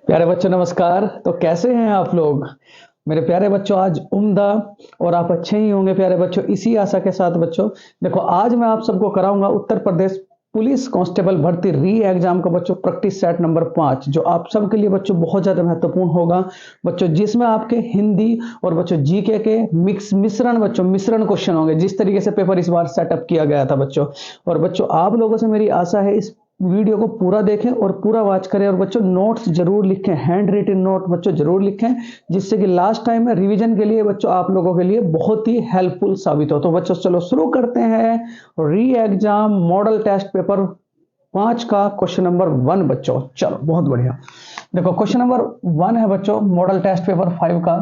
प्यारे बच्चों नमस्कार। तो कैसे हैं आप लोग मेरे प्यारे बच्चों? आज उम्दा और आप अच्छे ही होंगे प्यारे बच्चों। इसी आशा के साथ बच्चों देखो, आज मैं आप सबको कराऊंगा उत्तर प्रदेश पुलिस कांस्टेबल भर्ती री एग्जाम का बच्चों प्रैक्टिस सेट नंबर 5, जो आप सबके लिए बच्चों बहुत ज्यादा महत्वपूर्ण होगा बच्चों, जिसमें आपके हिंदी और बच्चों जीके के मिश्रण क्वेश्चन होंगे। जिस तरीके से पेपर इस बार सेटअप किया गया था बच्चों, और बच्चों आप लोगों से मेरी आशा है इस वीडियो को पूरा देखें और पूरा वॉच करें, और बच्चों नोट्स जरूर लिखें, हैंड रिटन नोट बच्चों जरूर लिखें, जिससे कि लास्ट टाइम में रिवीजन के लिए बच्चों आप लोगों के लिए बहुत ही हेल्पफुल साबित हो। तो बच्चों चलो शुरू करते हैं री एग्जाम मॉडल टेस्ट पेपर 5 का क्वेश्चन नंबर 1 बच्चों। चलो बहुत बढ़िया। देखो क्वेश्चन नंबर 1 है बच्चों मॉडल टेस्ट पेपर 5 का।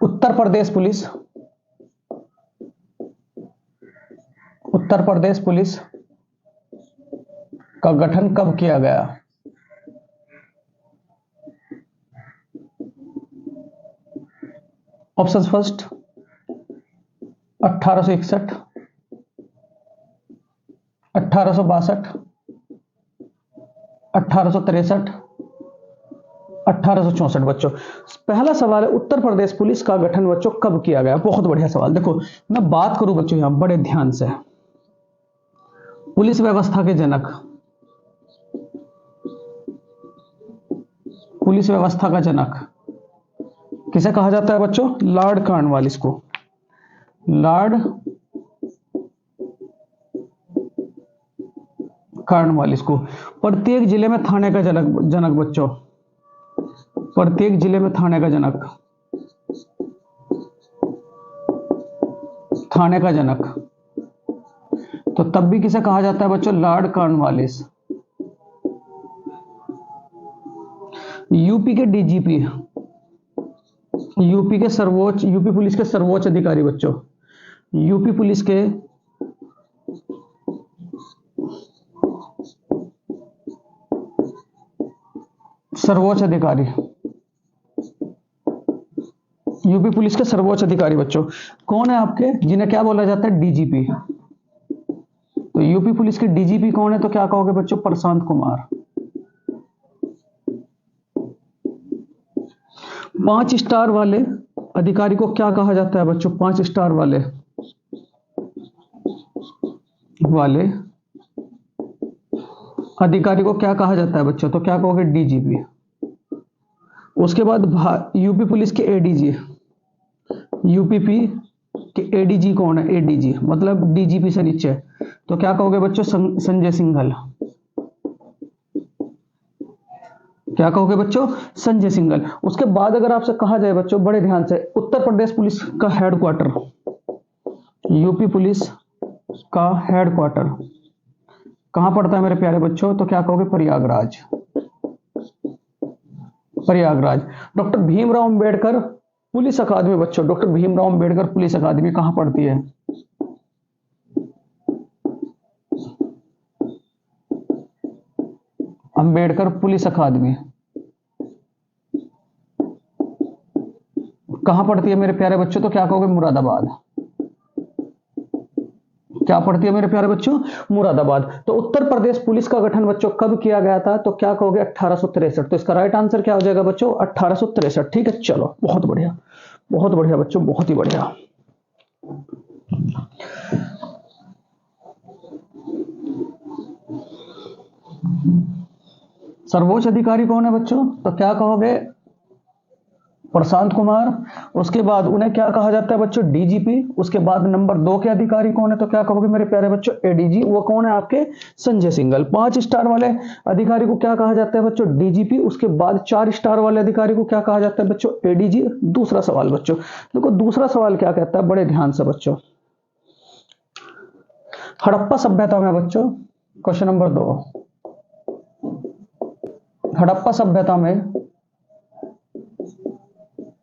उत्तर प्रदेश पुलिस का गठन कब किया गया? ऑप्शन फर्स्ट 1861, 1862, 1863, 1864 बच्चों। पहला सवाल है उत्तर प्रदेश पुलिस का गठन बच्चों कब किया गया? बहुत बढ़िया सवाल। देखो मैं बात करूं बच्चों यहां बड़े ध्यान से, पुलिस व्यवस्था के जनक, पुलिस व्यवस्था का जनक किसे कहा जाता है बच्चों? लॉर्ड कॉर्नवालिस को। लॉर्ड कॉर्नवालिस को। प्रत्येक जिले में थाने का जनक जनक बच्चों, प्रत्येक जिले में थाने का जनक, थाने का जनक, तो तब भी किसे कहा जाता है बच्चों? Lord Cornwallis. यूपी के डीजीपी, यूपी पुलिस के सर्वोच्च अधिकारी बच्चों, यूपी पुलिस के सर्वोच्च अधिकारी, यूपी पुलिस के सर्वोच्च अधिकारी बच्चों कौन है आपके? जिन्हें क्या बोला जाता है? डीजीपी। तो यूपी पुलिस के डीजीपी कौन है? तो क्या कहोगे बच्चों? प्रशांत कुमार। 5 स्टार वाले अधिकारी को क्या कहा जाता है बच्चों? 5 स्टार वाले वाले अधिकारी को क्या कहा जाता है बच्चों? तो क्या कहोगे? डीजीपी। उसके बाद यूपी पुलिस के एडीजी, यूपीपी के एडीजी कौन है? एडीजी मतलब डीजीपी से नीचे, तो क्या कहोगे बच्चों? संजय सिंघल। क्या कहोगे बच्चों? संजय सिंघल। उसके बाद अगर आपसे कहा जाए बच्चों बड़े ध्यान से, उत्तर प्रदेश पुलिस का हेडक्वार्टर, यूपी पुलिस का हेडक्वार्टर कहां पड़ता है मेरे प्यारे बच्चों? तो क्या कहोगे? प्रयागराज। प्रयागराज। डॉक्टर भीमराव अंबेडकर पुलिस अकादमी बच्चों, डॉक्टर भीमराव अंबेडकर पुलिस अकादमी कहां पड़ती है? अंबेडकर पुलिस अकादमी कहां पड़ती है मेरे प्यारे बच्चों? तो क्या कहोगे? मुरादाबाद। क्या पड़ती है मेरे प्यारे बच्चों? मुरादाबाद। तो उत्तर प्रदेश पुलिस का गठन बच्चों कब किया गया था? तो क्या कहोगे? 1863। तो इसका राइट आंसर क्या हो जाएगा बच्चों? 1863। ठीक है, चलो बहुत बढ़िया, बहुत बढ़िया बच्चों, बहुत ही बढ़िया। सर्वोच्च अधिकारी कौन है बच्चों? तो क्या कहोगे? प्रशांत कुमार। उसके बाद उन्हें क्या कहा जाता है बच्चों? डीजीपी। उसके बाद नंबर 2 के अधिकारी कौन है? तो क्या कहोगे मेरे प्यारे बच्चों? एडीजी। वो कौन है आपके? संजय सिंघल। 5 स्टार वाले अधिकारी को क्या कहा जाता है बच्चों? डीजीपी। उसके बाद 4 स्टार वाले अधिकारी को क्या कहा जाता है बच्चों? एडीजी। दूसरा सवाल बच्चों, देखो दूसरा सवाल क्या कहता है, बड़े ध्यान से बच्चों। हड़प्पा सभ्यता में बच्चों, क्वेश्चन नंबर 2, हड़प्पा सभ्यता में,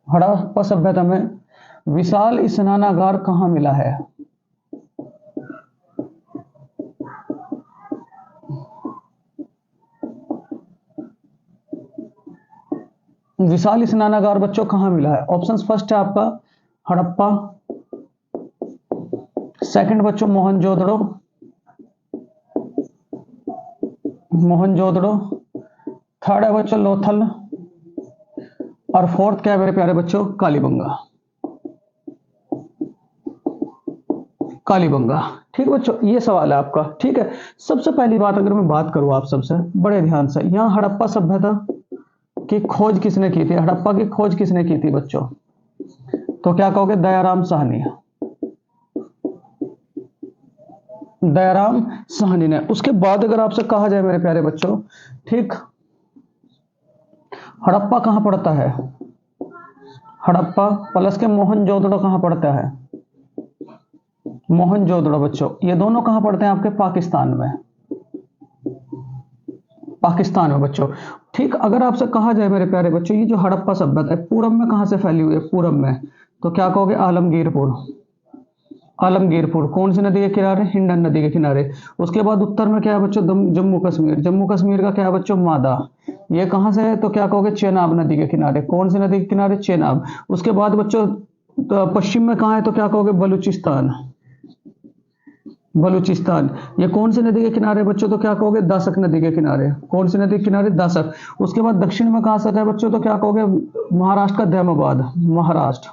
हड़प्पा सभ्यता में विशाल स्नानागार कहां मिला है? विशाल स्नानागार बच्चों कहां मिला है? ऑप्शन फर्स्ट है आपका हड़प्पा, सेकंड बच्चों मोहनजोदड़ो, मोहनजोदड़ो, थर्ड है बच्चों लोथल, और फोर्थ क्या है मेरे प्यारे बच्चों, कालीबंगा। कालीबंगा। ठीक है बच्चों, ये सवाल है आपका। ठीक है, सबसे पहली बात अगर मैं बात करूं आप सबसे बड़े ध्यान से, यहां हड़प्पा सभ्यता की खोज किसने की थी? हड़प्पा की खोज किसने की थी बच्चों? तो क्या कहोगे? दयाराम साहनी। दयाराम साहनी ने। उसके बाद अगर आपसे कहा जाए मेरे प्यारे बच्चों, ठीक, हड़प्पा कहां पड़ता है? हड़प्पा प्लस के मोहनजोदड़ो कहां पड़ता है? मोहनजोदड़ो बच्चों, ये दोनों कहां पड़ते हैं आपके? पाकिस्तान में। पाकिस्तान में बच्चों। ठीक, अगर आपसे कहा जाए मेरे प्यारे बच्चों, ये जो हड़प्पा सभ्यता है पूरब में कहां से फैली हुई है? पूरब में। तो क्या कहोगे? आलमगीरपुर। आलमगीरपुर कौन सी नदी के किनारे? हिंडन नदी के किनारे। उसके बाद उत्तर में क्या है बच्चों? जम्मू कश्मीर। जम्मू कश्मीर का क्या है बच्चों? मादा। ये कहां से है? तो क्या कहोगे? चेनाब नदी के किनारे। कौन सी नदी के किनारे? चेनाब। उसके बाद बच्चों तो पश्चिम में कहां है? तो क्या कहोगे? बलूचिस्तान। बलूचिस्तान। ये कौन सी नदी के किनारे बच्चों? तो क्या कहोगे? दासक नदी के किनारे। कौन सी नदी के किनारे? दासक। उसके बाद दक्षिण में कहां से है बच्चों? तो क्या कहोगे? महाराष्ट्र का दैमाबाद। महाराष्ट्र।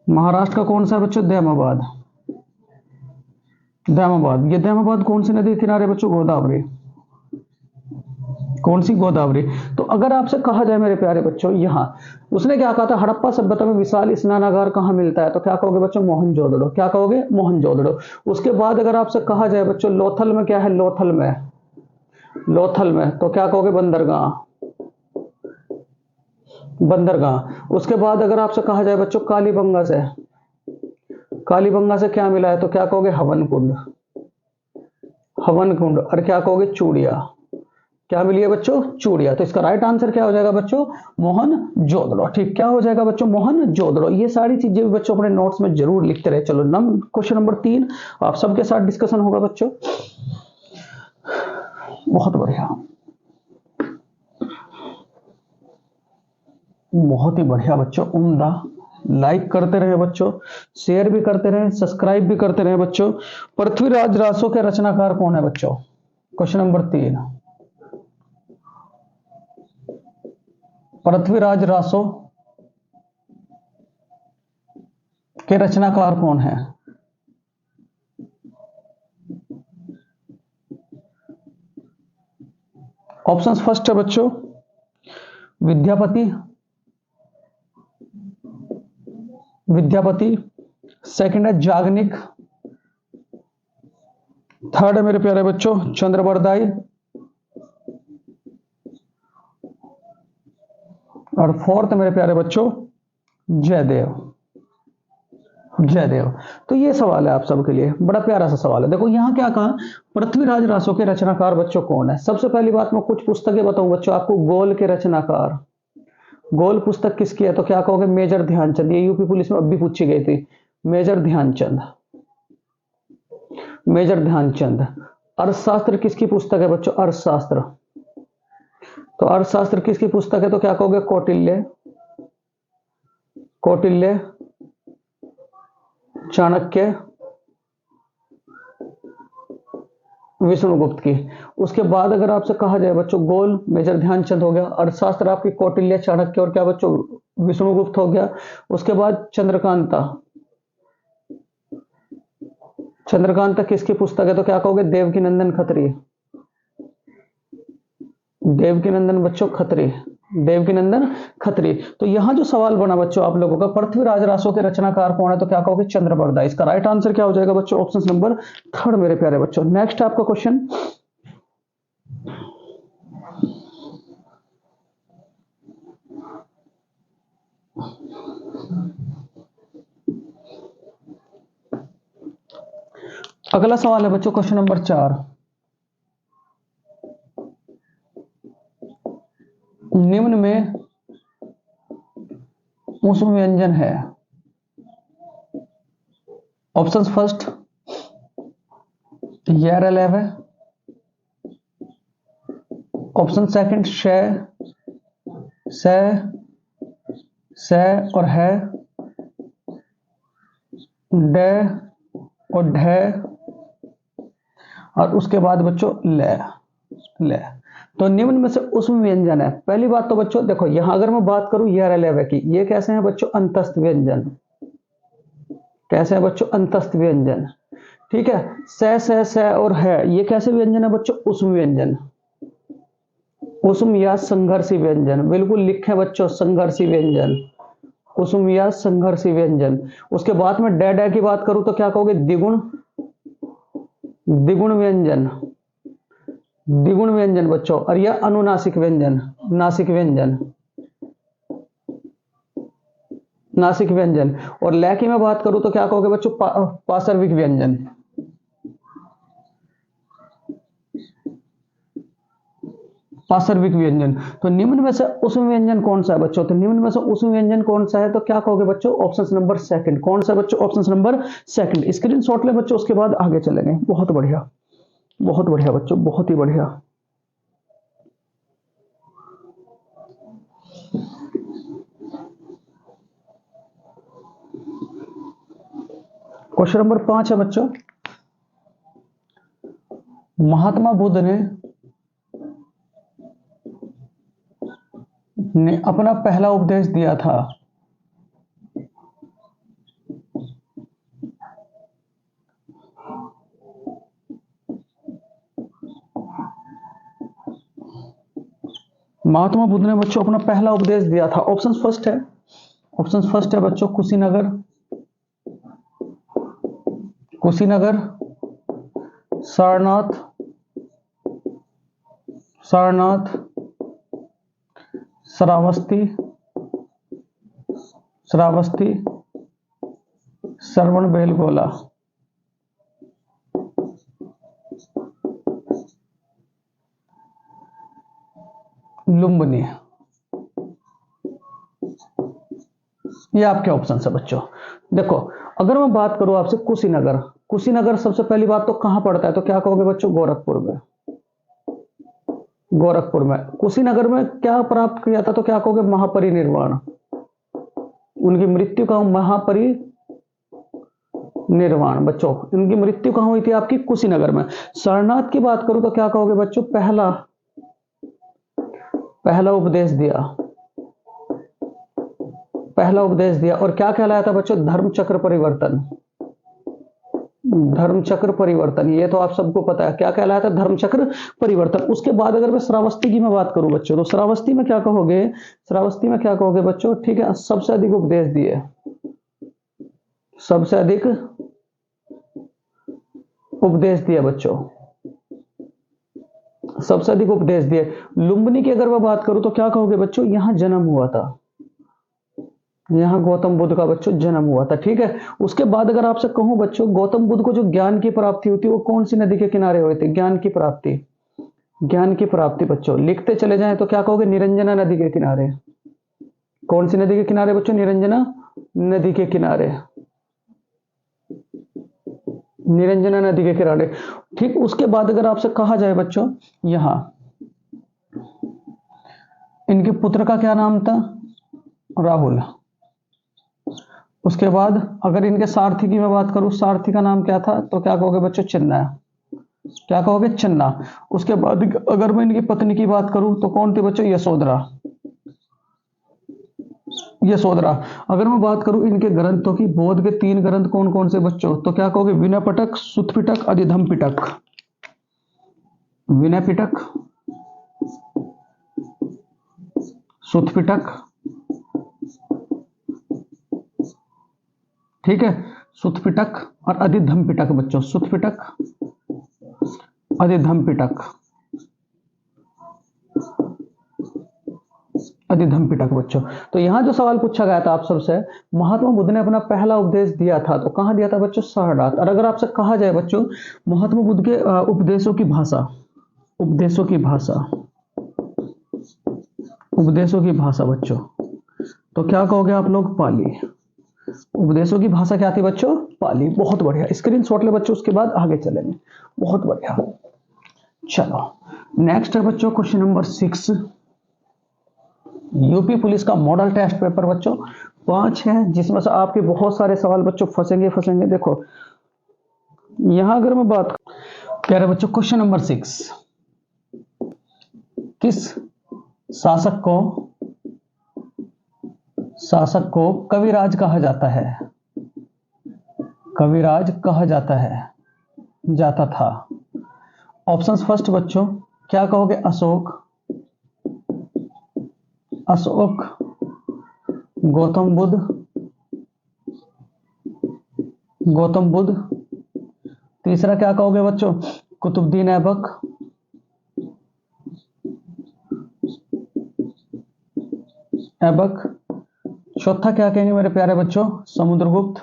महाराष्ट्र का कौन सा है बच्चों? दैमाबाद। दैमाबाद। ये दैमाबाद कौन सी नदी के किनारे बच्चों? गोदावरी। कौन सी? गोदावरी। तो अगर आपसे कहा जाए मेरे प्यारे बच्चों, यहां उसने क्या कहा था? हड़प्पा सभ्यता में विशाल स्नानागार कहां मिलता है? तो क्या कहोगे बच्चों? मोहनजोदड़ो। क्या कहोगे? मोहनजोदड़ो। उसके बाद अगर आपसे कहा जाए बच्चों, लोथल में क्या है? लोथल में। लोथल में तो क्या कहोगे? बंदरगाह। बंदरगाह। उसके बाद अगर आपसे कहा जाए बच्चों, कालीबंगा से, कालीबंगा से क्या मिला है? तो क्या कहोगे? हवन कुंड। हवन कुंड। और क्या कहोगे? चूड़िया। क्या मिली है बच्चों? चूड़िया। तो इसका राइट आंसर क्या हो जाएगा बच्चों? मोहनजोदड़ो। ठीक, क्या हो जाएगा बच्चों? मोहनजोदड़ो। ये सारी चीजें भी बच्चों अपने नोट्स में जरूर लिखते रहे। चलो क्वेश्चन नंबर 3 आप सबके साथ डिस्कशन होगा बच्चों। बहुत बढ़िया, बहुत ही बढ़िया बच्चों, उम्दा। लाइक करते रहे बच्चों, शेयर भी करते रहे, सब्सक्राइब भी करते रहे बच्चों। पृथ्वीराज रासो के रचनाकार कौन है बच्चों? क्वेश्चन नंबर 3, पृथ्वीराज रासो के रचनाकार कौन है? ऑप्शंस फर्स्ट है बच्चों विद्यापति। विद्यापति। सेकंड है जागनिक। थर्ड है मेरे प्यारे बच्चों चंद्रबरदाई। और फोर्थ मेरे प्यारे बच्चों जयदेव। जयदेव। तो ये सवाल है आप सबके लिए, बड़ा प्यारा सा सवाल है। देखो यहां क्या कहा, पृथ्वीराज रासो के रचनाकार बच्चों कौन है? सबसे पहली बात मैं कुछ पुस्तकें बताऊं बच्चों आपको। गोल के रचनाकार, गोल पुस्तक किसकी है? तो क्या कहोगे? मेजर ध्यानचंद। ये यूपी पुलिस में अब भी पूछी गई थी। मेजर ध्यानचंद। मेजर ध्यानचंद। अर्थशास्त्र किसकी पुस्तक है बच्चों? अर्थशास्त्र। तो अर्थशास्त्र किसकी पुस्तक है? तो क्या कहोगे? कौटिल्य। कौटिल्य, चाणक्य, विष्णुगुप्त की। उसके बाद अगर आपसे कहा जाए बच्चों, गोल मेजर ध्यानचंद हो गया, अर्थशास्त्र आपकी कौटिल्य, चाणक्य और क्या बच्चों? विष्णुगुप्त हो गया। उसके बाद चंद्रकांता। चंद्रकांता किसकी पुस्तक है? तो क्या कहोगे? देवकीनंदन खत्री। देवकीनंदन बच्चों खत्री। देवकीनंदन खत्री। तो यहां जो सवाल बना बच्चों आप लोगों का, पृथ्वीराज रासो के रचनाकार कौन है? तो क्या कहोगे? चंद्रबरदाई। इसका राइट आंसर क्या हो जाएगा बच्चों? ऑप्शन नंबर थर्ड मेरे प्यारे बच्चों। नेक्स्ट आपका क्वेश्चन, अगला सवाल है बच्चों क्वेश्चन नंबर 4। निम्न में ऊष्म व्यंजन है। ऑप्शन फर्स्ट यारलेव है। ऑप्शन सेकंड शय, से, से और है, डे और ढे, और उसके बाद बच्चों ले। ले। तो निम्न में से उसमें व्यंजन है। पहली बात तो बच्चों देखो, यहां अगर मैं बात करूं ये रलेवे की, ये कैसे हैं बच्चों? अंतस्थ व्यंजन। कैसे है बच्चों? अंतस्थ व्यंजन। ठीक है। स और है, ये कैसे व्यंजन है बच्चों? उसम व्यंजन। उसम या संघर्षी व्यंजन, बिल्कुल लिखे बच्चों, संघर्षी व्यंजन। कुसुम या संघर्षी व्यंजन। उसके बाद में डे डे की बात करूं तो क्या कहोगे? द्विगुण, द्विगुण व्यंजन। द्विगुण व्यंजन बच्चों। और यह अनुनासिक व्यंजन, नासिक व्यंजन, नासिक व्यंजन। और लय की मैं बात करूं तो क्या कहोगे बच्चों? पार्श्विक व्यंजन। पार्श्विक व्यंजन। तो निम्न में से उसम व्यंजन कौन सा है बच्चों? तो निम्न में से उसम व्यंजन कौन सा है? तो क्या कहोगे बच्चों? Option number second. कौन सा है बच्चों? Option number second. स्क्रीनशॉट ले बच्चों, उसके बाद आगे चलेंगे। बहुत बढ़िया, बहुत बढ़िया बच्चों, बहुत ही बढ़िया। क्वेश्चन नंबर 5 है बच्चों। महात्मा बुद्ध ने अपना पहला उपदेश दिया था। महात्मा बुद्ध ने बच्चों अपना पहला उपदेश दिया था। ऑप्शन फर्स्ट है, ऑप्शन फर्स्ट है बच्चों कुशीनगर, कुशीनगर, सारनाथ, सारनाथ, श्रावस्ती, श्रावस्ती, श्रवण बेलगोला। लुम्बिनी। ये आपके ऑप्शन है बच्चों। देखो, अगर मैं बात करूं आपसे कुशीनगर, कुशीनगर सबसे पहली बात तो कहां पड़ता है? तो क्या कहोगे बच्चों? गोरखपुर में। गोरखपुर में। कुशीनगर में क्या प्राप्त किया था? तो क्या कहोगे? महापरिनिर्वाण। उनकी मृत्यु का महापरिनिर्वाण बच्चों, उनकी मृत्यु कहां हुई थी? आपकी कुशीनगर में। सारनाथ की बात करूं तो क्या कहोगे बच्चों? पहला, पहला उपदेश दिया, पहला उपदेश दिया। और क्या कहलाया था बच्चों? धर्मचक्र परिवर्तन। धर्मचक्र परिवर्तन, ये तो आप सबको पता है क्या कहलाया था? धर्मचक्र परिवर्तन। उसके बाद अगर मैं श्रावस्ती की मैं बात करूं बच्चों, तो श्रावस्ती में क्या कहोगे? श्रावस्ती में क्या कहोगे बच्चों? ठीक है, सबसे अधिक उपदेश दिए, सबसे अधिक उपदेश दिया बच्चों, सबसे अधिक उपदेश दिए। लुम्बिनी की अगर मैं बात करूं तो क्या कहोगे बच्चों? यहां जन्म हुआ था, यहां गौतम बुद्ध का बच्चों जन्म हुआ था। ठीक है। उसके बाद अगर आपसे कहूं बच्चों, गौतम बुद्ध को जो ज्ञान की प्राप्ति होती है वो कौन सी नदी के किनारे हुए थे? ज्ञान की प्राप्ति, ज्ञान की प्राप्ति बच्चों लिखते चले जाएं तो क्या कहोगे? निरंजना नदी के किनारे। कौन सी नदी के किनारे बच्चों? निरंजना नदी के किनारे, निरंजना नदी के किनारे। ठीक। उसके बाद अगर आपसे कहा जाए बच्चों, यहां इनके पुत्र का क्या नाम था? राहुल। उसके बाद अगर इनके सारथी की मैं बात करूं, सारथी का नाम क्या था? तो क्या कहोगे बच्चों? चिन्ना। क्या कहोगे? चिन्ना। उसके बाद अगर मैं इनकी पत्नी की बात करूं तो कौन थी बच्चों? यशोधरा, यशोधरा। अगर मैं बात करूं इनके ग्रंथों की, बौद्ध के 3 ग्रंथ कौन कौन से बच्चों? तो क्या कहोगे? विनय पिटक, सुत्त पिटक, अधिधम पिटक। विनय पिटक, सुत्त पिटक, ठीक है, सुत्त पिटक और अधिधम पिटक बच्चों। सुत्त पिटक, अधिधम पिटक, अधिधम पिटक बच्चों। तो यहां जो सवाल पूछा गया था आप सबसे, महात्मा बुद्ध ने अपना पहला उपदेश दिया था, तो कहां दिया था बच्चों? सारनाथ। और अगर आपसे कहा जाए बच्चों महात्मा बुद्ध के उपदेशों की भाषा, उपदेशों की भाषा, उपदेशों की भाषा बच्चों, तो क्या कहोगे आप लोग? पाली। उपदेशों की भाषा क्या थी बच्चों? पाली। बहुत बढ़िया, स्क्रीनशॉट ले बच्चों, उसके बाद आगे चलेंगे। बहुत बढ़िया। चलो नेक्स्ट है बच्चों क्वेश्चन नंबर 6। यूपी पुलिस का मॉडल टेस्ट पेपर बच्चों 5 है, जिसमें से आपके बहुत सारे सवाल बच्चों फंसेंगे। देखो यहां अगर मैं बात, प्यारे बच्चों क्वेश्चन नंबर 6, किस शासक को कविराज कहा जाता है? कविराज कहा जाता था। ऑप्शंस फर्स्ट बच्चों, क्या कहोगे? अशोक, गौतम बुद्ध। तीसरा क्या कहोगे बच्चों? कुतुबुद्दीन ऐबक। चौथा क्या कहेंगे मेरे प्यारे बच्चों? समुद्रगुप्त।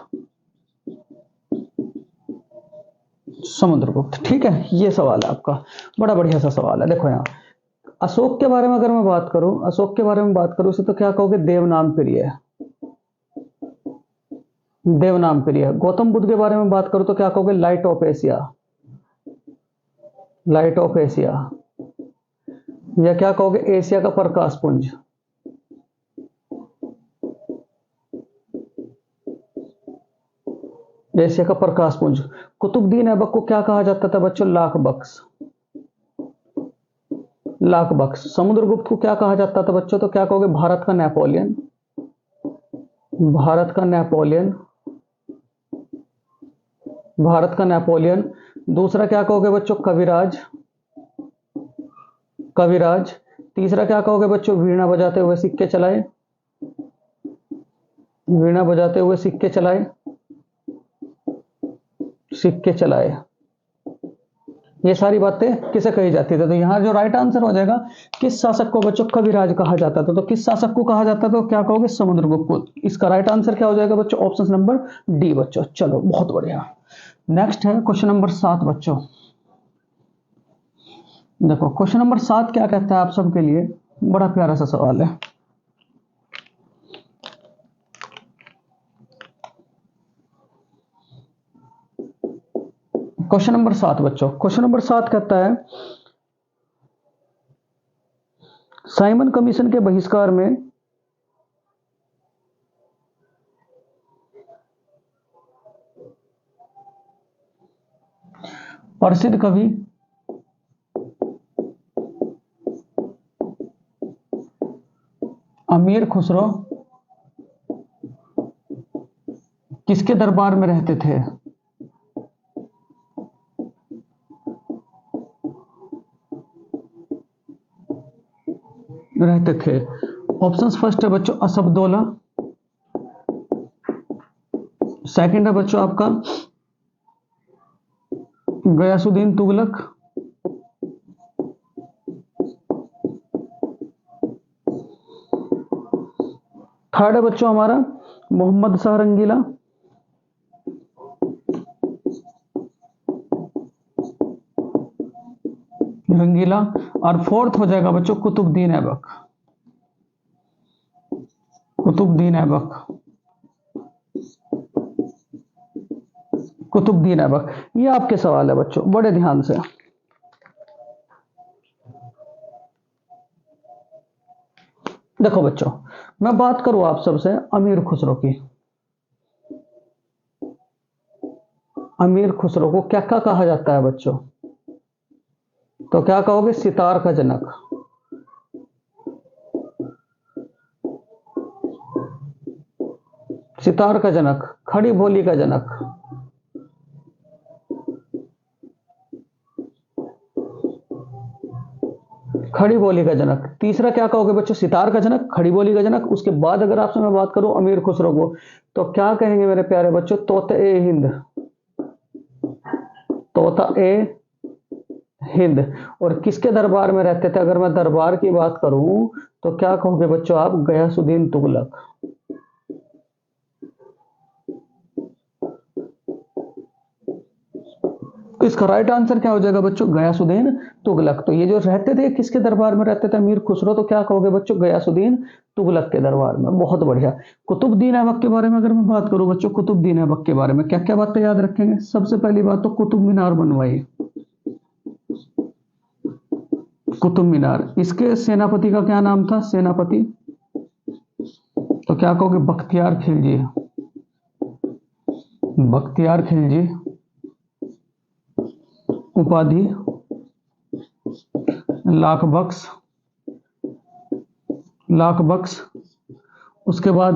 ठीक है, ये सवाल है आपका, बड़ा बढ़िया सा सवाल है। देखो यहाँ अशोक के बारे में अगर मैं बात करूं उसे तो क्या कहोगे? देवनाम प्रिय। गौतम बुद्ध के बारे में बात करूं तो क्या कहोगे? Light of Asia. या क्या कहोगे? एशिया का प्रकाश पुंज। कुतुबुद्दीन ऐबक को क्या कहा जाता था बच्चों? लाख बख्श। समुद्रगुप्त को क्या कहा जाता था बच्चों? तो क्या कहोगे? भारत का नेपोलियन। दूसरा क्या कहोगे बच्चों? कविराज। तीसरा क्या कहोगे बच्चों? वीणा बजाते हुए सिक्के चलाए। ये सारी बातें किसे कही जाती थी? तो यहां जो राइट आंसर हो जाएगा, किस शासक को बच्चों कविराज कहा जाता था? तो किस शासक को कहा जाता था? तो क्या कहोगे? समुद्रगुप्त को। इसका राइट आंसर क्या हो जाएगा बच्चों? ऑप्शन नंबर डी बच्चों। चलो बहुत बढ़िया। नेक्स्ट है क्वेश्चन नंबर 7 बच्चों। देखो क्वेश्चन नंबर 7 क्या कहता है आप सबके लिए, बड़ा प्यारा सा सवाल है। क्वेश्चन नंबर 7 बच्चों, क्वेश्चन नंबर 7 कहता है, साइमन कमीशन के बहिष्कार में प्रसिद्ध कवि अमीर खुसरो किसके दरबार में रहते थे? ऑप्शंस फर्स्ट है बच्चों असफदौला, सेकंड है बच्चों आपका गयासुद्दीन तुगलक, थर्ड है बच्चों हमारा मोहम्मद शाह रंगीला, और फोर्थ हो जाएगा बच्चों कुतुबुद्दीन ऐबक। ये आपके सवाल है बच्चों, बड़े ध्यान से। देखो बच्चों, मैं बात करूं आप सबसे अमीर खुसरो की। अमीर खुसरो को क्या क्या कहा जाता है बच्चों? तो क्या कहोगे? सितार का जनक, खड़ी बोली का जनक, तीसरा क्या कहोगे बच्चों? सितार का जनक, खड़ी बोली का जनक। उसके बाद अगर आपसे मैं बात करूं अमीर खुसरो को, तो क्या कहेंगे मेरे प्यारे बच्चों? तोता ए हिंद। और किसके दरबार में रहते थे? अगर मैं दरबार की बात करूं तो क्या कहोगे बच्चों आप? गयासुद्दीन तुगलक। तो इसका राइट आंसर क्या हो जाएगा बच्चों? गयासुद्दीन तुगलक। तो ये जो रहते थे किसके दरबार में रहते थे अमीर खुसरो? तो क्या कहोगे बच्चों? गयासुद्दीन तुगलक के दरबार में। बहुत बढ़िया। कुतुबुद्दीन ऐबक के बारे में अगर मैं बात करूं बच्चों, कुतुबुद्दीन ऐबक के बारे में क्या क्या बातें याद रखेंगे? सबसे पहली बात तो कुतुब मीनार बनवाई, कुतुब मीनार। इसके सेनापति का क्या नाम था? तो क्या कहोगे? बख्तियार खिलजी। उपाधि लाख बख्श। लाख बख्श, उसके बाद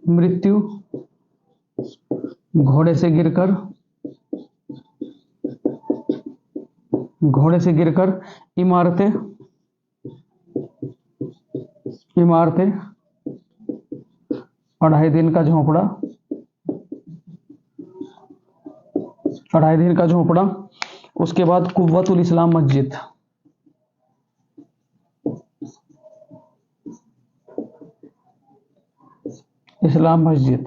मृत्यु, घोड़े से गिरकर, घोड़े से गिरकर, इमारतें, इमारतें, 2.5 दिन का झोंपड़ा, 2.5 दिन का झोंपड़ा, उसके बाद कुव्वतुल इस्लाम मस्जिद, इस्लाम मस्जिद,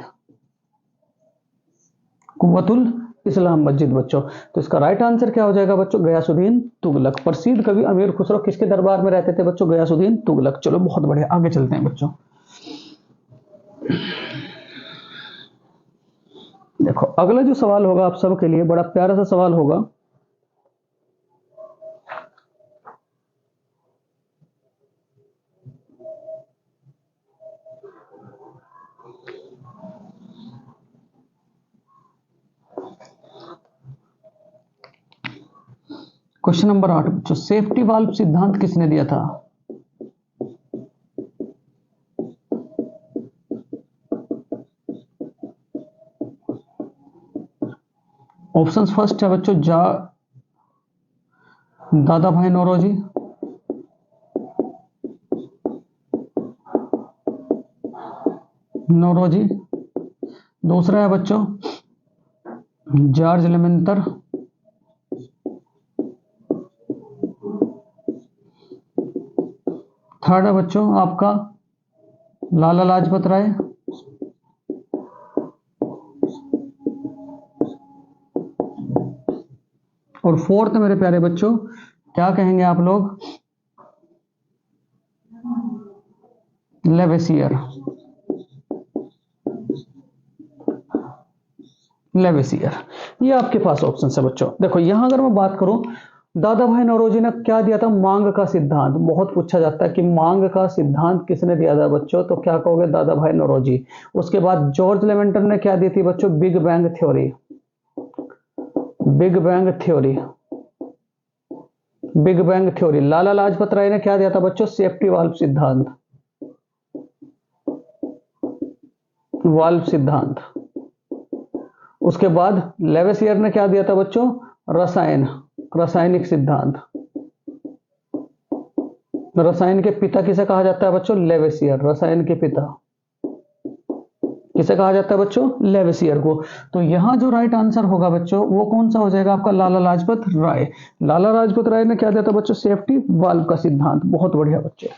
कुव्वतुल इस्लाम मस्जिद बच्चों। तो इसका राइट आंसर क्या हो जाएगा बच्चों? गयासुद्दीन तुगलक। प्रसिद्ध कवि अमीर खुसरो किसके दरबार में रहते थे बच्चों? गयासुद्दीन तुगलक। चलो बहुत बढ़िया, आगे चलते हैं बच्चों। देखो अगला जो सवाल होगा आप सबके लिए बड़ा प्यारा सा सवाल होगा। क्वेश्चन नंबर 8 बच्चों, सेफ्टी वाल्व सिद्धांत किसने दिया था? ऑप्शंस फर्स्ट है बच्चों दादा भाई नौरोजी, नौरोजी। दूसरा है बच्चों जॉर्ज लेमेंतर, थर्ड है बच्चों आपका लाला लाजपत राय, और फोर्थ मेरे प्यारे बच्चों क्या कहेंगे आप लोग? लेवेसियर, लेवेसियर। ये आपके पास ऑप्शन है बच्चों। देखो यहां अगर मैं बात करूं, दादा भाई नौरोजी ने क्या दिया था? मांग का सिद्धांत। बहुत पूछा जाता है कि मांग का सिद्धांत किसने दिया था बच्चों, तो क्या कहोगे? दादा भाई नौरोजी। उसके बाद जॉर्ज लेवेंटर ने क्या दी थी बच्चों? Big bang theory, big bang theory, big bang theory. Lala Lajpat Rai ने क्या दिया था बच्चों? सेफ्टी वाल्व सिद्धांत, वाल्व सिद्धांत। उसके बाद लेवेसियर ने क्या दिया था बच्चों? रसायन, रासायनिक सिद्धांत। रसायन के पिता किसे कहा जाता है बच्चों? लेवेसियर। रसायन के पिता किसे कहा जाता है बच्चों? लेवेसियर को। तो यहां जो राइट आंसर होगा बच्चों वो कौन सा हो जाएगा आपका? लाला लाजपत राय। लाला लाजपत राय ने क्या दिया था बच्चों? सेफ्टी वाल्व का सिद्धांत। बहुत बढ़िया बच्चे।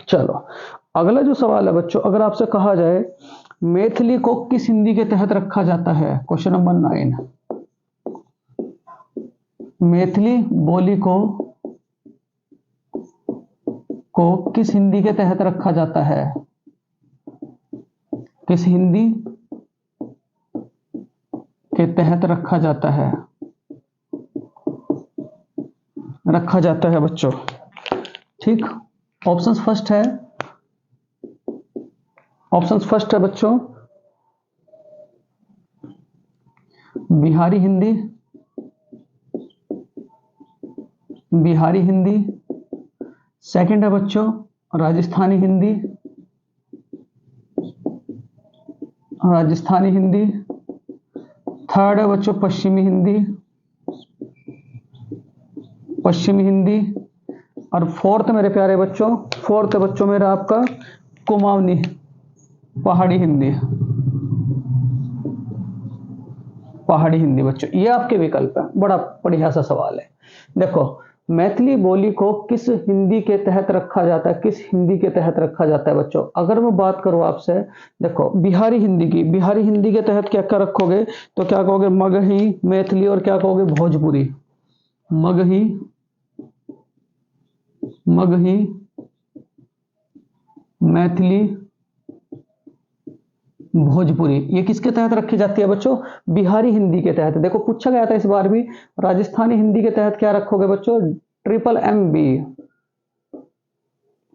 चलो अगला जो सवाल है बच्चों, अगर आपसे कहा जाए मैथिली को किस हिंदी के तहत रखा जाता है? क्वेश्चन नंबर 9, मैथिली बोली को किस हिंदी के तहत रखा जाता है? किस हिंदी के तहत रखा जाता है? रखा जाता है बच्चों। ठीक, ऑप्शंस फर्स्ट है, ऑप्शंस फर्स्ट है बच्चों बिहारी हिंदी, बिहारी हिंदी। सेकंड है बच्चों राजस्थानी हिंदी, राजस्थानी हिंदी। थर्ड है बच्चों पश्चिमी हिंदी, पश्चिमी हिंदी। और फोर्थ मेरे प्यारे बच्चों, फोर्थ है बच्चों मेरा आपका कुमाऊनी, पहाड़ी हिंदी, पहाड़ी हिंदी बच्चों। ये आपके विकल्प है। बड़ा बढ़िया सा सवाल है। देखो मैथिली बोली को किस हिंदी के तहत रखा जाता है? किस हिंदी के तहत रखा जाता है बच्चों? अगर मैं बात करूं आपसे, देखो बिहारी हिंदी की, बिहारी हिंदी के तहत क्या क्या रखोगे? तो क्या कहोगे? मगही, मैथिली, और क्या कहोगे? भोजपुरी। मगही, मगही, मैथिली, भोजपुरी। ये किसके तहत रखी जाती है बच्चों? बिहारी हिंदी के तहत। देखो पूछा गया था इस बार भी, राजस्थानी हिंदी के तहत क्या रखोगे बच्चों? Triple M B,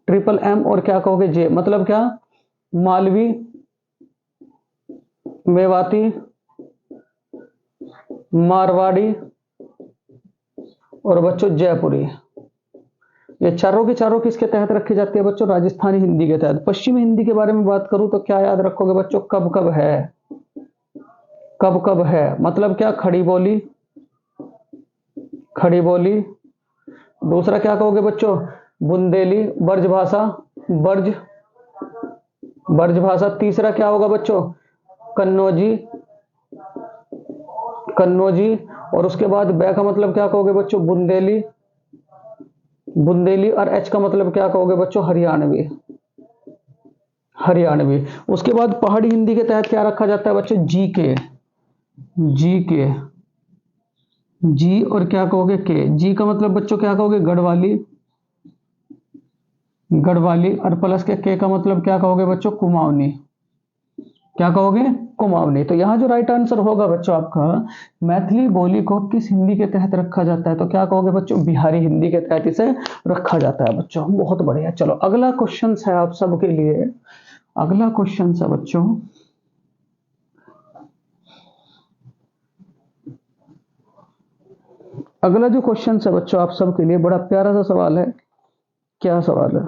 triple M, और क्या कहोगे? जे। मतलब क्या? मालवी, मेवाती, मारवाड़ी और बच्चों जयपुरी। ये चारों के चारों किसके तहत रखी जाती है बच्चों? राजस्थानी हिंदी के तहत। पश्चिमी हिंदी के बारे में बात करूं तो क्या याद रखोगे बच्चों? कब कब है, कब कब है मतलब क्या? खड़ी बोली, खड़ी बोली। दूसरा क्या कहोगे बच्चों? बुंदेली, ब्रज भाषा, ब्रज ब्रज भाषा। तीसरा क्या होगा बच्चों? कन्नौजी, कन्नौजी। और उसके बाद बै का मतलब क्या कहोगे बच्चों? बुंदेली, बुंदेली। और एच का मतलब क्या कहोगे बच्चों? हरियाणवी, हरियाणवी। उसके बाद पहाड़ी हिंदी के तहत क्या रखा जाता है बच्चों? जी के, जी के, जी और क्या कहोगे? के। जी का मतलब बच्चों क्या कहोगे? गढ़वाली, गढ़वाली। और प्लस के का मतलब क्या कहोगे बच्चों? कुमाऊनी। क्या कहोगे? कुमाऊनी। तो यहां जो राइट आंसर होगा बच्चों आपका, मैथिली बोली को किस हिंदी के तहत रखा जाता है? तो क्या कहोगे बच्चों? बिहारी हिंदी के तहत इसे रखा जाता है बच्चों। बहुत बढ़िया। चलो अगला क्वेश्चन है आप सबके लिए। अगला क्वेश्चन है बच्चों, अगला जो क्वेश्चन है बच्चों आप सबके लिए बड़ा प्यारा सा सवाल है। क्या सवाल है?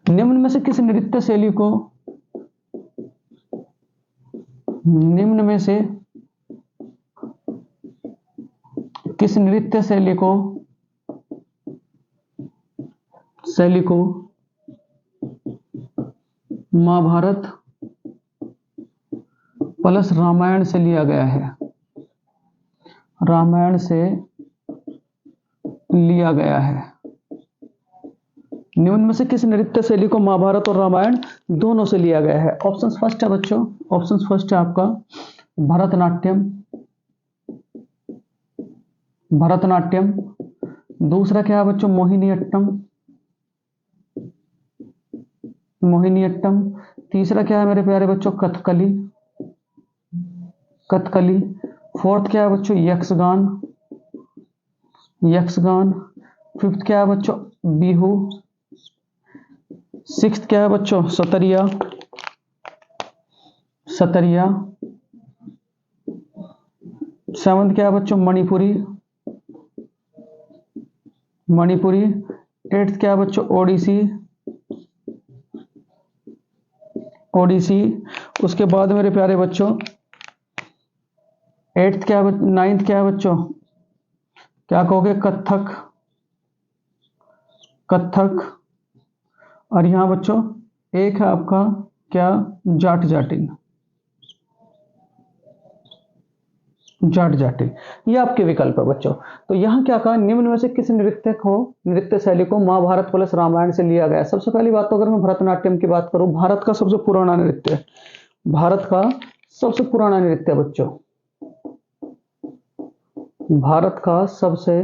निम्न में से किस नृत्य शैली को, निम्न में से किस नृत्य शैली को, शैली को महाभारत प्लस रामायण से लिया गया है? रामायण से लिया गया है। निम्न में से किस नृत्य शैली को महाभारत और रामायण दोनों से लिया गया है? ऑप्शन फर्स्ट है बच्चों, ऑप्शन फर्स्ट है आपका भरतनाट्यम, भरतनाट्यम। दूसरा क्या है बच्चों? मोहिनीअट्टम, मोहिनीअट्टम। तीसरा क्या है मेरे प्यारे बच्चों? कथकली, कथकली। फोर्थ क्या है बच्चों? यक्षगान, यक्षगान। फिफ्थ क्या है बच्चों? बिहू। सिक्स्थ क्या है बच्चों? सतरिया, सतरिया। सेवंथ क्या है बच्चों? मणिपुरी, मणिपुरी। एट्थ क्या है बच्चों? ओडिसी, ओडिसी। उसके बाद मेरे प्यारे बच्चों एट्थ क्या है? नाइन्थ क्या है बच्चों? क्या कहोगे? कथक, कथक। और यहां बच्चों एक है आपका क्या? जाट जाटिंग, जाट जाटिंग। ये आपके विकल्प है बच्चों। तो यहां क्या कहा? निम्न में से किस नृत्य को, नृत्य शैली को महाभारत प्लस रामायण से लिया गया? सबसे पहली बात तो अगर मैं भरतनाट्यम की बात करूं, भारत का सबसे पुराना नृत्य, भारत का सबसे पुराना नृत्य बच्चों, भारत का सबसे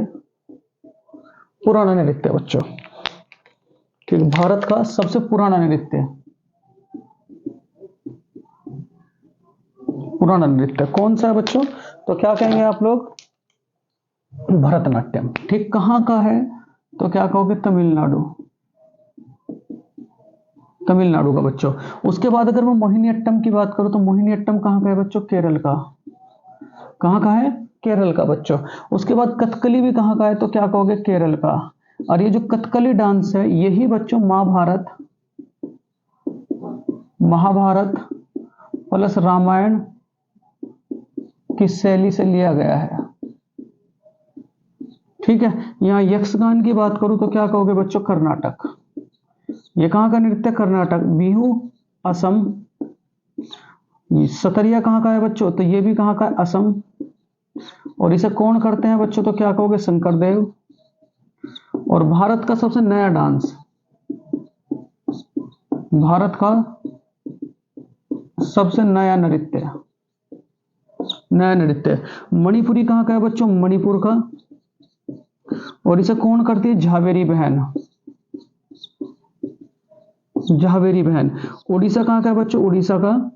पुराना नृत्य बच्चों, कि भारत का सबसे पुराना नृत्य, पुराना नृत्य कौन सा है बच्चों? तो क्या कहेंगे आप लोग? भरतनाट्यम। ठीक। कहां का है? तो क्या कहोगे? तमिलनाडु, तमिलनाडु का बच्चों। उसके बाद अगर मैं मोहिनीअट्टम की बात करूं तो मोहिनीअट्टम कहां का है बच्चों? केरल का। कहां का है? केरल का बच्चों। उसके बाद कथकली भी कहां का है? तो क्या कहोगे? केरल का। और ये जो कथकली डांस है यही बच्चों महाभारत, महाभारत प्लस रामायण की शैली से लिया गया है। ठीक है। यहां यक्षगान की बात करूं तो क्या कहोगे बच्चों? कर्नाटक। ये कहां का नृत्य? कर्नाटक। बिहू असम। ये सतरिया कहां का है बच्चों? तो ये भी कहां का है? असम। और इसे कौन करते हैं बच्चों? तो क्या कहोगे? शंकरदेव। और भारत का सबसे नया डांस, भारत का सबसे नया नृत्य, नया नृत्य मणिपुरी कहां का है बच्चों? मणिपुर का। और इसे कौन करती है? झावेरी बहन, झावेरी बहन। उड़ीसा कहां का है बच्चों? उड़ीसा का।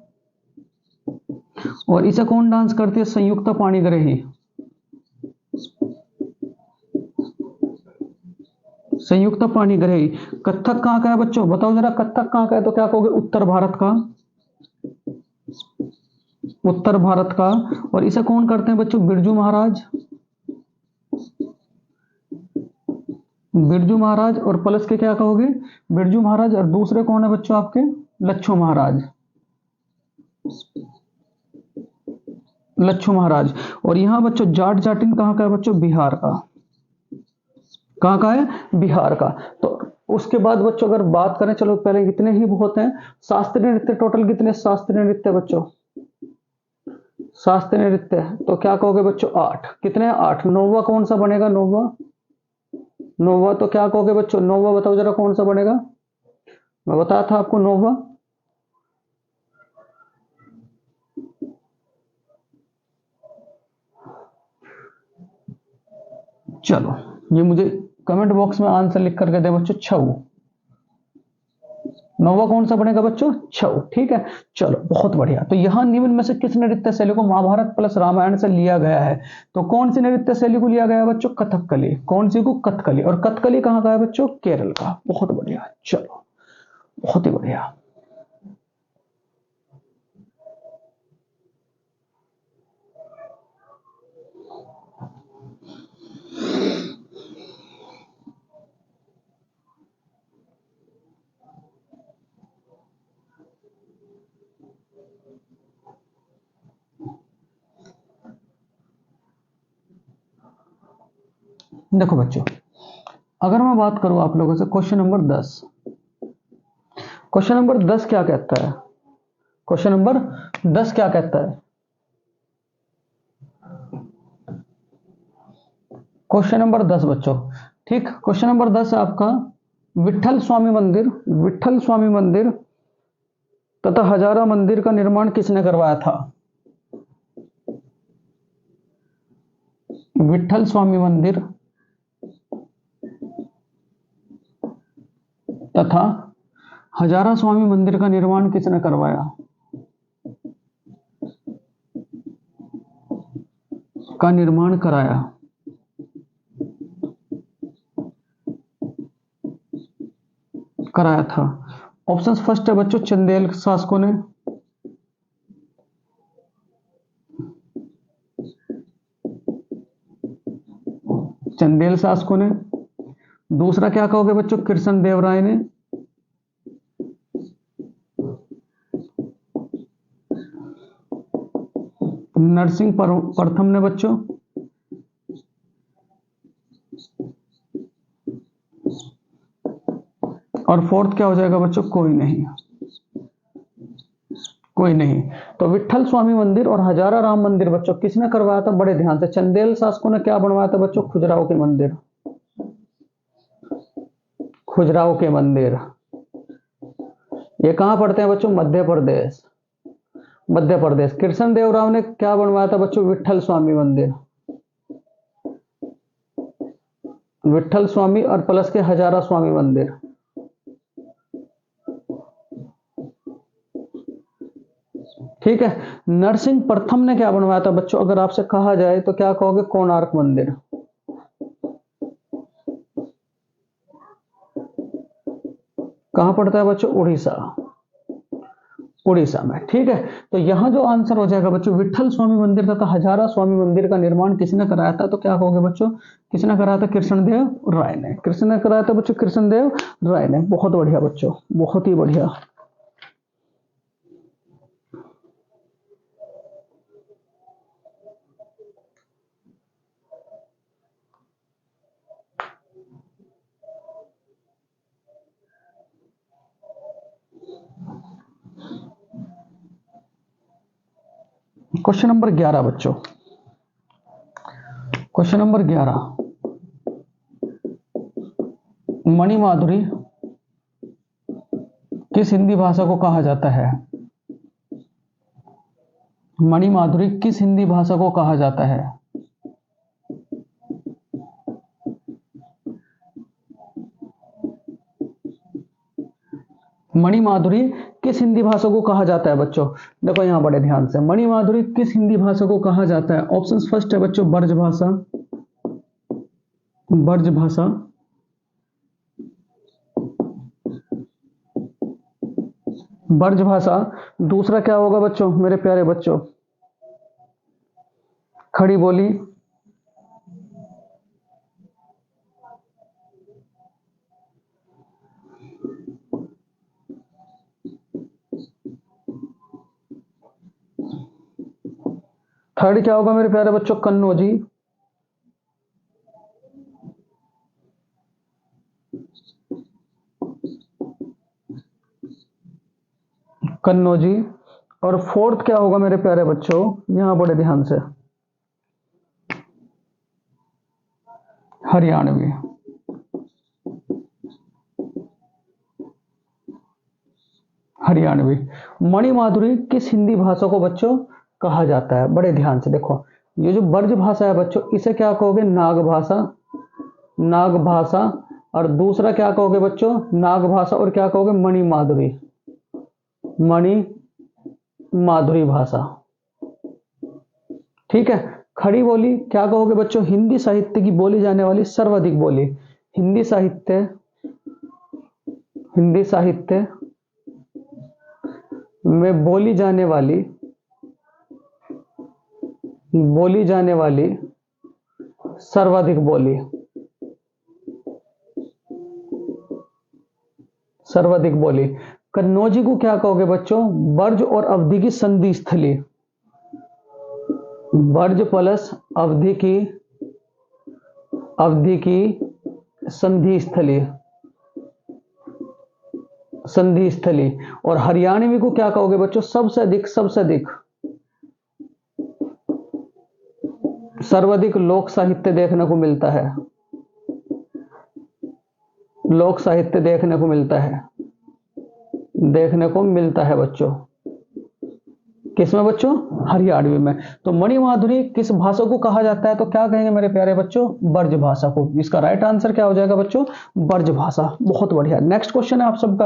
और इसे कौन डांस करती है? संयुक्ता पाणिग्राही, संयुक्त पाणिग्रही। कथक कहाँ का है बच्चों, बताओ जरा, कथक कहाँ का है? तो क्या कहोगे, उत्तर भारत का, उत्तर भारत का। और इसे कौन करते हैं बच्चों, बिरजू महाराज, बिरजू महाराज। और प्लस के क्या कहोगे, बिरजू महाराज, और दूसरे कौन है बच्चों आपके, लच्छू महाराज, लच्छू महाराज। और यहां बच्चों जाट जाटिन कहाँ का है बच्चों, बिहार का, कहाँ का है, बिहार का। तो उसके बाद बच्चों अगर बात करें, चलो पहले इतने ही बहुत हैं। शास्त्रीय नृत्य टोटल कितने शास्त्रीय नृत्य बच्चों, शास्त्रीय नृत्य, तो क्या कहोगे बच्चों, 8। कितने, 8। नौवा कौन सा बनेगा, नौवा, नौवा तो क्या कहोगे बच्चों, नौवा बताओ जरा कौन सा बनेगा, मैं बताया था आपको नौवा। चलो ये मुझे कमेंट बॉक्स में आंसर लिख करके दे बच्चों, छऊ। नौवा कौन सा बनेगा बच्चों, छऊ। ठीक है, चलो बहुत बढ़िया। तो यहां निम्न में से किस नृत्य शैली को महाभारत प्लस रामायण से लिया गया है? तो कौन सी नृत्य शैली को लिया गया है बच्चों, कथकली। कौन सी को, कथकली। और कथकली कहाँ का है बच्चों, केरल का। बहुत बढ़िया, चलो बहुत ही बढ़िया। देखो बच्चों, अगर मैं बात करूं आप लोगों से क्वेश्चन नंबर 10, क्वेश्चन नंबर 10 क्या कहता है, क्वेश्चन नंबर 10 क्या कहता है, क्वेश्चन नंबर 10 बच्चों, ठीक, क्वेश्चन नंबर 10 है आपका, विठल स्वामी मंदिर, विठल स्वामी मंदिर तथा हजारा मंदिर का निर्माण किसने करवाया था? विठल स्वामी मंदिर तथा हजारा स्वामी मंदिर का निर्माण किसने करवाया, का निर्माण कराया? कराया था। ऑप्शन फर्स्ट है बच्चों, चंदेल शासकों ने, चंदेल शासकों ने। दूसरा क्या कहोगे बच्चों, कृष्ण देव राय ने। नरसिंह प्रथम ने बच्चों। और फोर्थ क्या हो जाएगा बच्चों, कोई नहीं, कोई नहीं। तो विठल स्वामी मंदिर और हजारा राम मंदिर बच्चों किसने करवाया था, बड़े ध्यान से, चंदेल शासकों ने क्या बनवाया था बच्चों, खुजराहो के मंदिर, खुजराहो के मंदिर। ये कहां पड़ते हैं बच्चों, मध्य प्रदेश, मध्य प्रदेश। कृष्ण देव राव ने क्या बनवाया था बच्चों, विठल स्वामी मंदिर, विठल स्वामी और प्लस के हजारा स्वामी मंदिर। ठीक है, नरसिंह प्रथम ने क्या बनवाया था बच्चों, अगर आपसे कहा जाए तो क्या कहोगे, कोणार्क मंदिर, कहां पड़ता है बच्चों, उड़ीसा, उड़ीसा में। ठीक है, तो यहां जो आंसर हो जाएगा बच्चों, विठल स्वामी मंदिर तथा हजारा स्वामी मंदिर का निर्माण किसने कराया था, तो क्या कहोगे बच्चों, किसने कराया था, कृष्णदेव राय ने। किसने कराया था बच्चों, कृष्णदेव राय ने। बहुत बढ़िया बच्चों, बहुत ही बढ़िया। क्वेश्चन नंबर 11 बच्चों, क्वेश्चन नंबर 11, मणिमाधुरी किस हिंदी भाषा को कहा जाता है, मणिमाधुरी किस हिंदी भाषा को कहा जाता है? मणिमाधुरी किस हिंदी भाषा को कहा जाता है बच्चों? देखो यहां बड़े ध्यान से, मणिमाधुरी किस हिंदी भाषा को कहा जाता है? ऑप्शन फर्स्ट है बच्चों, ब्रज भाषा, ब्रज भाषा। ब्रज भाषा। दूसरा क्या होगा बच्चों, मेरे प्यारे बच्चों, खड़ी बोली। थर्ड क्या होगा मेरे प्यारे बच्चों, कन्नौजी। कन्नौजी। और फोर्थ क्या होगा मेरे प्यारे बच्चों, यहां बड़े ध्यान से, हरियाणवी। हरियाणवी। मणिमाधुरी किस हिंदी भाषा को बच्चों कहा जाता है, बड़े ध्यान से देखो। ये जो ब्रज भाषा है बच्चों, इसे क्या कहोगे, नाग भाषा। नाग भाषा। और दूसरा क्या कहोगे बच्चों, नाग भाषा, और क्या कहोगे, मणिमाधुरी। मणि माधुरी भाषा। ठीक है। खड़ी बोली क्या कहोगे बच्चों, हिंदी साहित्य की बोली जाने वाली सर्वाधिक बोली। हिंदी साहित्य, हिंदी साहित्य में बोली जाने वाली सर्वाधिक बोली, सर्वाधिक बोली। कन्नौजी को क्या कहोगे बच्चों, ब्रज और अवधि की संधि स्थली। ब्रज प्लस अवधि की संधि स्थली, संधि स्थली। और हरियाणवी को क्या कहोगे बच्चों, सबसे अधिक, सबसे अधिक, सर्वाधिक लोक साहित्य देखने को मिलता है। लोक साहित्य देखने को मिलता है, देखने को मिलता है बच्चों। किसमें बच्चों, हरियाणवी में। तो मणिमाधुरी किस भाषा को कहा जाता है, तो क्या कहेंगे मेरे प्यारे बच्चों, ब्रज भाषा को। इसका राइट आंसर क्या हो जाएगा बच्चों, ब्रज भाषा। बहुत बढ़िया। नेक्स्ट क्वेश्चन है आप सबका,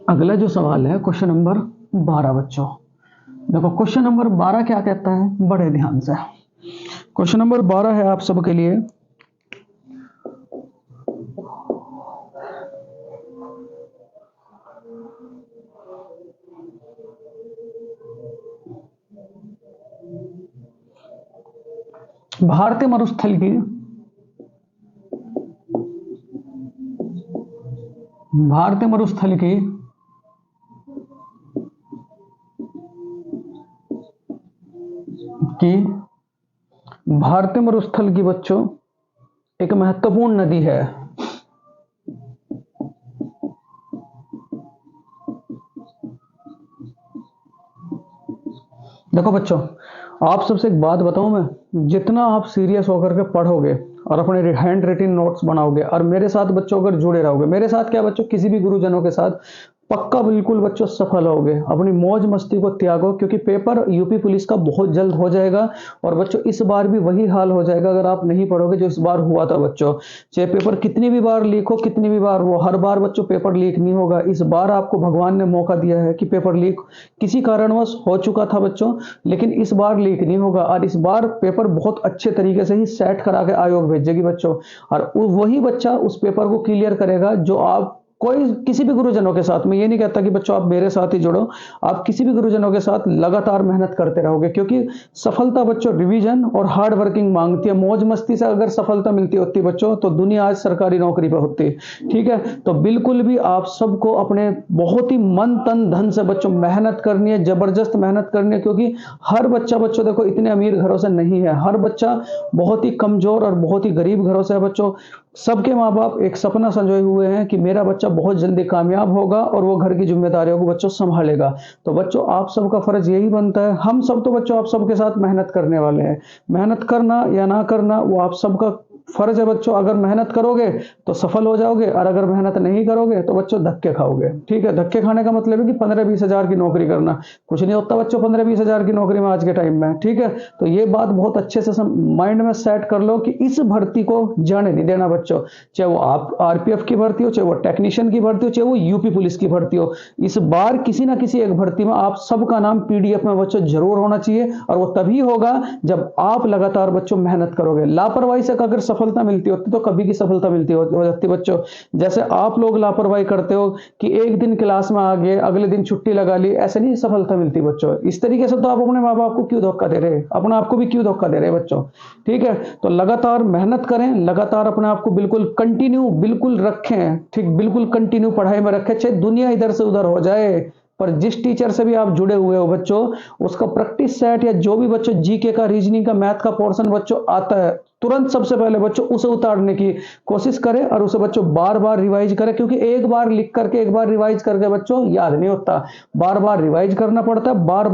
अगला जो सवाल है क्वेश्चन नंबर 12 बच्चों। देखो क्वेश्चन नंबर 12 क्या कहता है, बड़े ध्यान से। क्वेश्चन नंबर 12 है आप सबके लिए, भारतीय मरुस्थल की, भारतीय मरुस्थल की भारतीय मरुस्थल की बच्चों एक महत्वपूर्ण नदी है। देखो बच्चों, आप सबसे एक बात बताऊं मैं, जितना आप सीरियस होकर के पढ़ोगे और अपने हैंड रिटन नोट्स बनाओगे और मेरे साथ बच्चों अगर जुड़े रहोगे, मेरे साथ क्या बच्चों, किसी भी गुरुजनों के साथ, पक्का बिल्कुल बच्चों सफल होगे। अपनी मौज मस्ती को त्यागो, क्योंकि पेपर यूपी पुलिस का बहुत जल्द हो जाएगा। और बच्चों इस बार भी वही हाल हो जाएगा अगर आप नहीं पढ़ोगे जो इस बार हुआ था बच्चों। चाहे पेपर कितनी भी बार लीक हो, कितनी भी बार हो, हर बार बच्चों पेपर लीक नहीं होगा। इस बार आपको भगवान ने मौका दिया है कि पेपर लीक किसी कारणवश हो चुका था बच्चों, लेकिन इस बार लीक नहीं होगा। और इस बार पेपर बहुत अच्छे तरीके से ही सेट करा के आयोग भेजेगी बच्चों, और वही बच्चा उस पेपर को क्लियर करेगा जो आप कोई किसी भी गुरुजनों के साथ, मैं ये नहीं कहता कि बच्चों आप मेरे साथ ही जुड़ो, आप किसी भी गुरुजनों के साथ लगातार मेहनत करते रहोगे, क्योंकि सफलता बच्चों रिवीजन और हार्ड वर्किंग मांगती है। मौज मस्ती से अगर सफलता मिलती होती बच्चों तो दुनिया आज सरकारी नौकरी पे होती। ठीक है, तो बिल्कुल भी आप सबको अपने बहुत ही मन तन धन से बच्चों मेहनत करनी है, जबरदस्त मेहनत करनी है, क्योंकि हर बच्चा बच्चों देखो इतने अमीर घरों से नहीं है, हर बच्चा बहुत ही कमजोर और बहुत ही गरीब घरों से है बच्चों। सबके माँ बाप एक सपना संजोए हुए हैं कि मेरा बच्चा बहुत जल्दी कामयाब होगा और वो घर की जिम्मेदारियों को बच्चों संभालेगा। तो बच्चों आप सबका फर्ज यही बनता है, हम सब तो बच्चों आप सबके साथ मेहनत करने वाले हैं। मेहनत करना या ना करना वो आप सबका फर्ज है बच्चों। अगर मेहनत करोगे तो सफल हो जाओगे, और अगर मेहनत नहीं करोगे तो बच्चों धक्के खाओगे। ठीक है, धक्के खाने का मतलब है कि 15-20 हजार की नौकरी करना कुछ नहीं होता बच्चों, 15-20 हजार की नौकरी में आज के टाइम में। ठीक है, तो ये बात बहुत अच्छे से माइंड में सेट कर लो कि इस भर्ती को जाने नहीं देना बच्चों, चाहे वो आप आरपीएफ की भर्ती हो, चाहे वो टेक्नीशियन की भर्ती हो, चाहे वो यूपी पुलिस की भर्ती हो। इस बार किसी ना किसी एक भर्ती में आप सबका नाम पीडीएफ में बच्चों जरूर होना चाहिए, और वो तभी होगा जब आप लगातार बच्चों मेहनत करोगे। लापरवाही से अगर सफलता मिलती होती तो कभी की सफलता मिलती हो जाती बच्चों। जैसे आप लोग लापरवाही करते हो कि एक दिन क्लास में आ गए, अगले दिन छुट्टी लगा ली, ऐसे नहीं सफलता मिलती बच्चों। इस तरीके से तो आप अपने माँ बाप को क्यों धोखा दे रहे हैं, अपने आप को भी क्यों धोखा दे रहे हैं बच्चों। ठीक है, तो लगातार मेहनत करें, लगातार अपने आप को बिल्कुल कंटिन्यू बिल्कुल रखें, ठीक, बिल्कुल कंटिन्यू पढ़ाई में रखें, चाहे दुनिया इधर से उधर हो जाए, पर जिस टीचर से भी आप जुड़े हुए हो बच्चों, उसका प्रैक्टिस सेट या जो भी बच्चों जीके का, रीजनिंग का, मैथ का पोर्शन बच्चों आता है, तुरंत सबसे पहले बच्चों उसे उतारने की कोशिश करें और उसे बच्चों बार बार रिवाइज करें, क्योंकि एक बार लिख करके, एक बार रिवाइज करके बच्चों याद नहीं होता, बार बार रिवाइज करना पड़ता है, बार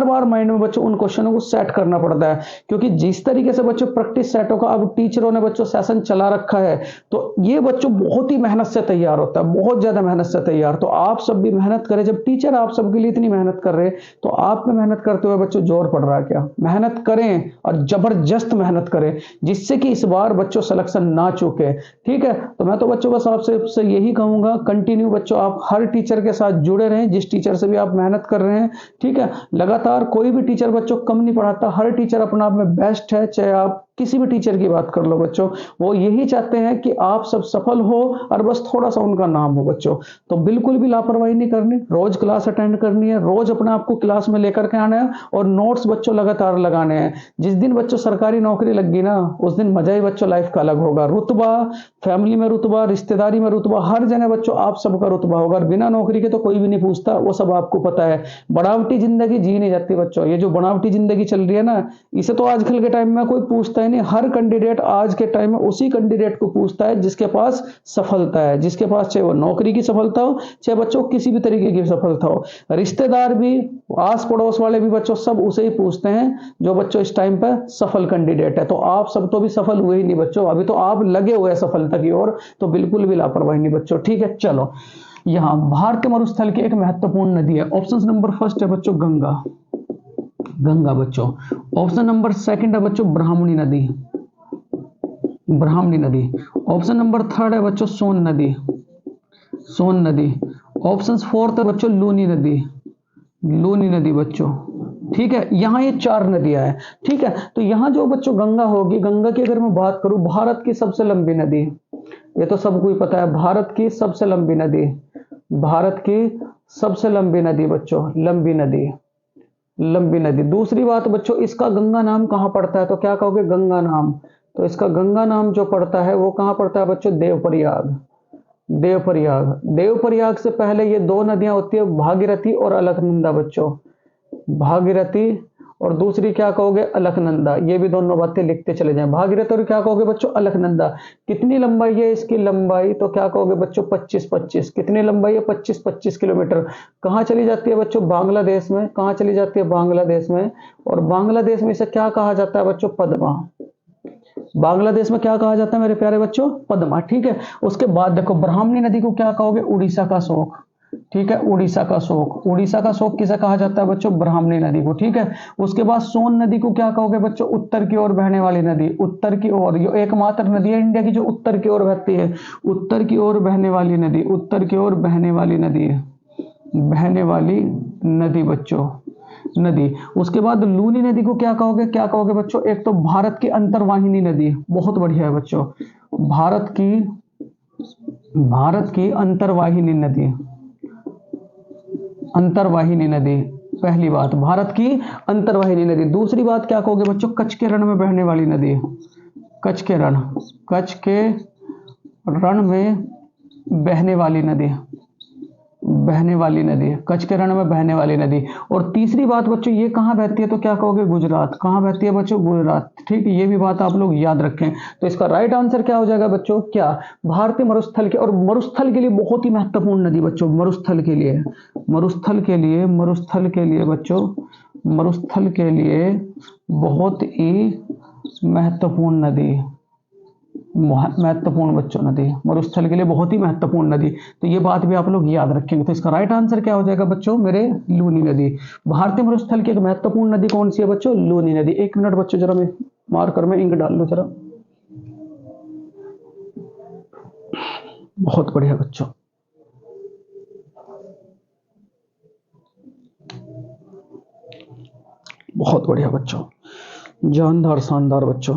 बार माइंड में बच्चों उन क्वेश्चनों को सेट करना पड़ता है। क्योंकि जिस तरीके से बच्चों प्रैक्टिस सेट होगा, अब टीचरों ने बच्चों सेशन चला रखा है, तो ये बच्चों बहुत ही मेहनत से तैयार होता है, बहुत ज्यादा मेहनत से तैयार। तो आप सब भी मेहनत करें, जब टीचर आप सबके लिए इतनी मेहनत कर रहे हैं तो आप में मेहनत करते हुए बच्चों जोर पड़ रहा है क्या। मेहनत करें और जबरदस्त मेहनत करें, जिससे कि इस बार बच्चों सिलेक्शन ना चूके। ठीक है, तो मैं तो बच्चों बस आपसे यही कहूंगा, कंटिन्यू बच्चों आप हर टीचर के साथ जुड़े रहें, जिस टीचर से भी आप मेहनत कर रहे हैं। ठीक है, लगातार कोई भी टीचर बच्चों कम नहीं पढ़ाता, हर टीचर अपने आप में बेस्ट है। चाहे आप किसी भी टीचर की बात कर लो बच्चों, वो यही चाहते हैं कि आप सब सफल हो और बस थोड़ा सा उनका नाम हो बच्चों। तो बिल्कुल भी लापरवाही नहीं करनी, रोज क्लास अटेंड करनी है, रोज अपने आप को क्लास में लेकर के आना है और नोट्स बच्चों लगातार लगाने हैं। जिस दिन बच्चों सरकारी नौकरी लग गई ना, उस दिन मजा ही बच्चों लाइफ का अलग होगा। रुतबा, फैमिली में रुतबा, रिश्तेदारी में रुतबा, हर जगह बच्चों आप सबका रुतबा होगा। बिना नौकरी के तो कोई भी नहीं पूछता, वो सब आपको पता है। बनावटी जिंदगी जी नहीं जाती बच्चों, ये जो बनावटी जिंदगी चल रही है ना, इसे तो आजकल के टाइम में कोई पूछता है नहीं। हर कैंडिडेट आज के टाइम में उसी कैंडिडेट को पूछता है जिसके पास सफलता है, जिसके पास चाहे वो नौकरी की सफलता हो, चाहे बच्चों किसी भी तरीके की सफलता हो। रिश्तेदार भी, आस पड़ोस वाले भी बच्चों सब उसे ही पूछते हैं जो बच्चों इस टाइम पर सफल कैंडिडेट है। तो आप सब तो भी सफल हुए ही नहीं बच्चों, अभी तो आप लगे हुए हैं सफलता की ओर, तो बिल्कुल भी लापरवाही नहीं बच्चों। ठीक है, चलो यहां भारतीय मरुस्थल की एक महत्वपूर्ण नदी है। ऑप्शन नंबर फर्स्ट है बच्चों गंगा, गंगा बच्चों। ऑप्शन नंबर सेकंड है बच्चों ब्राह्मणी नदी, ब्राह्मणी नदी। ऑप्शन नंबर थर्ड है बच्चों सोन नदी, सोन नदी। ऑप्शन फोर्थ है बच्चों लूनी नदी, लूनी नदी बच्चों। ठीक है, यहां ये चार नदियां हैं। ठीक है, तो यहां जो बच्चों गंगा होगी, गंगा की अगर मैं बात करूं, भारत की सबसे लंबी नदी, ये तो सबको ही पता है, भारत की सबसे लंबी नदी, भारत की सबसे लंबी नदी बच्चों, लंबी नदी, लंबी नदी। दूसरी बात बच्चों, इसका गंगा नाम कहां पड़ता है, तो क्या कहोगे गंगा नाम, तो इसका गंगा नाम जो पड़ता है वो कहां पड़ता है बच्चों, देवप्रयाग, देवप्रयाग। देवप्रयाग से पहले ये दो नदियां होती है, भागीरथी और अलकनंदा बच्चों, भागीरथी और दूसरी क्या कहोगे अलकनंदा। ये भी दोनों बातें लिखते चले जाएं, भागीरथी और क्या कहोगे बच्चों अलकनंदा। कितनी लंबाई है इसकी, लंबाई तो क्या कहोगे बच्चों 25-25। कितनी लंबाई है, 25-25 किलोमीटर। कहां चली जाती है बच्चों, बांग्लादेश में। कहां चली जाती है, बांग्लादेश में। और बांग्लादेश में इसे क्या कहा जाता है बच्चों, पद्मा। बांग्लादेश में क्या कहा जाता है मेरे प्यारे बच्चों, पद्मा। ठीक है, उसके बाद देखो ब्राह्मणी नदी को क्या कहोगे, उड़ीसा का शोक। ठीक है, उड़ीसा का शोक, उड़ीसा का शोक किसे कहा जाता है बच्चों, ब्राह्मणी नदी को। ठीक है, उसके बाद सोन नदी को क्या कहोगे बच्चों, उत्तर की ओर बहने वाली नदी, उत्तर की ओर। ये एकमात्र नदी है इंडिया की जो उत्तर की ओर बहती है, उत्तर की ओर बहने वाली नदी, उत्तर की ओर बहने वाली नदी है, बहने वाली नदी बच्चों, नदी। उसके बाद लूनी नदी को क्या कहोगे, क्या कहोगे बच्चों, एक तो भारत की अंतर्वाहिनी नदी, बहुत बढ़िया है बच्चों, भारत की अंतर्वाहिनी नदी, अंतर्वाहिनी नदी। पहली बात भारत की अंतर्वाहिनी नदी। दूसरी बात क्या कहोगे बच्चों, कच्छ के रण में बहने वाली नदी, कच्छ के रण, कच्छ के रण में बहने वाली नदी, बहने वाली नदी, कच्छ के रण में बहने वाली नदी। और तीसरी बात बच्चों ये कहां बहती है, तो क्या कहोगे गुजरात। कहां बहती है बच्चों, गुजरात। ठीक है, ये भी बात आप लोग याद रखें। तो इसका राइट आंसर क्या हो जाएगा बच्चों, क्या भारतीय मरुस्थल के। और मरुस्थल के लिए बहुत ही महत्वपूर्ण नदी बच्चों, मरुस्थल के लिए, मरुस्थल के लिए, मरुस्थल के लिए बच्चों, मरुस्थल के लिए बहुत ही महत्वपूर्ण नदी, महत्वपूर्ण बच्चों नदी, मरुस्थल के लिए बहुत ही महत्वपूर्ण नदी। तो ये बात भी आप लोग याद रखेंगे। तो इसका राइट आंसर क्या हो जाएगा बच्चों मेरे, लूनी नदी। भारतीय मरुस्थल की एक महत्वपूर्ण नदी कौन सी है बच्चों, लूनी नदी। एक मिनट बच्चों जरा मैं मार्कर में इंक डाल लूं जरा। बहुत बढ़िया बच्चों, बहुत बढ़िया बच्चों, जानदार शानदार बच्चों।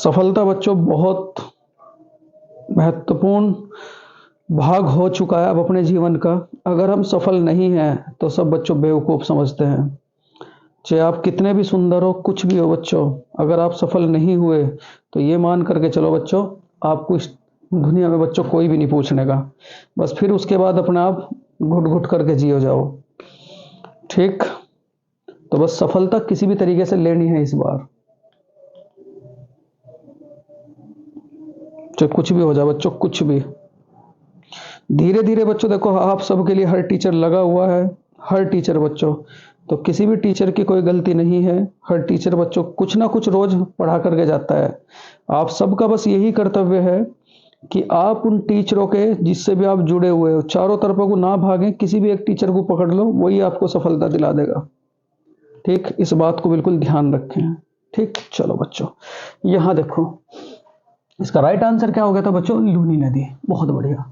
सफलता बच्चों बहुत महत्वपूर्ण भाग हो चुका है अब अपने जीवन का। अगर हम सफल नहीं हैं तो सब बच्चों बेवकूफ़ समझते हैं। चाहे आप कितने भी सुंदर हो, कुछ भी हो बच्चों, अगर आप सफल नहीं हुए तो ये मान करके चलो बच्चों, आपको इस दुनिया में बच्चों कोई भी नहीं पूछने का। बस फिर उसके बाद अपने आप घुट घुट करके जियो जाओ। ठीक, तो बस सफलता किसी भी तरीके से लेनी है इस बार, चाहे कुछ भी हो जाए बच्चों, कुछ भी। धीरे धीरे बच्चों देखो, आप सबके लिए हर टीचर लगा हुआ है, हर टीचर बच्चों, तो किसी भी टीचर की कोई गलती नहीं है। हर टीचर बच्चों कुछ ना कुछ रोज पढ़ा करके जाता है। आप सबका बस यही कर्तव्य है कि आप उन टीचरों के जिससे भी आप जुड़े हुए हो, चारों तरफों को ना भागें, किसी भी एक टीचर को पकड़ लो, वही आपको सफलता दिला देगा। ठीक, इस बात को बिल्कुल ध्यान रखें। ठीक, चलो बच्चों, यहां देखो इसका राइट आंसर क्या हो गया था बच्चों, लूनी नदी। बहुत बढ़िया।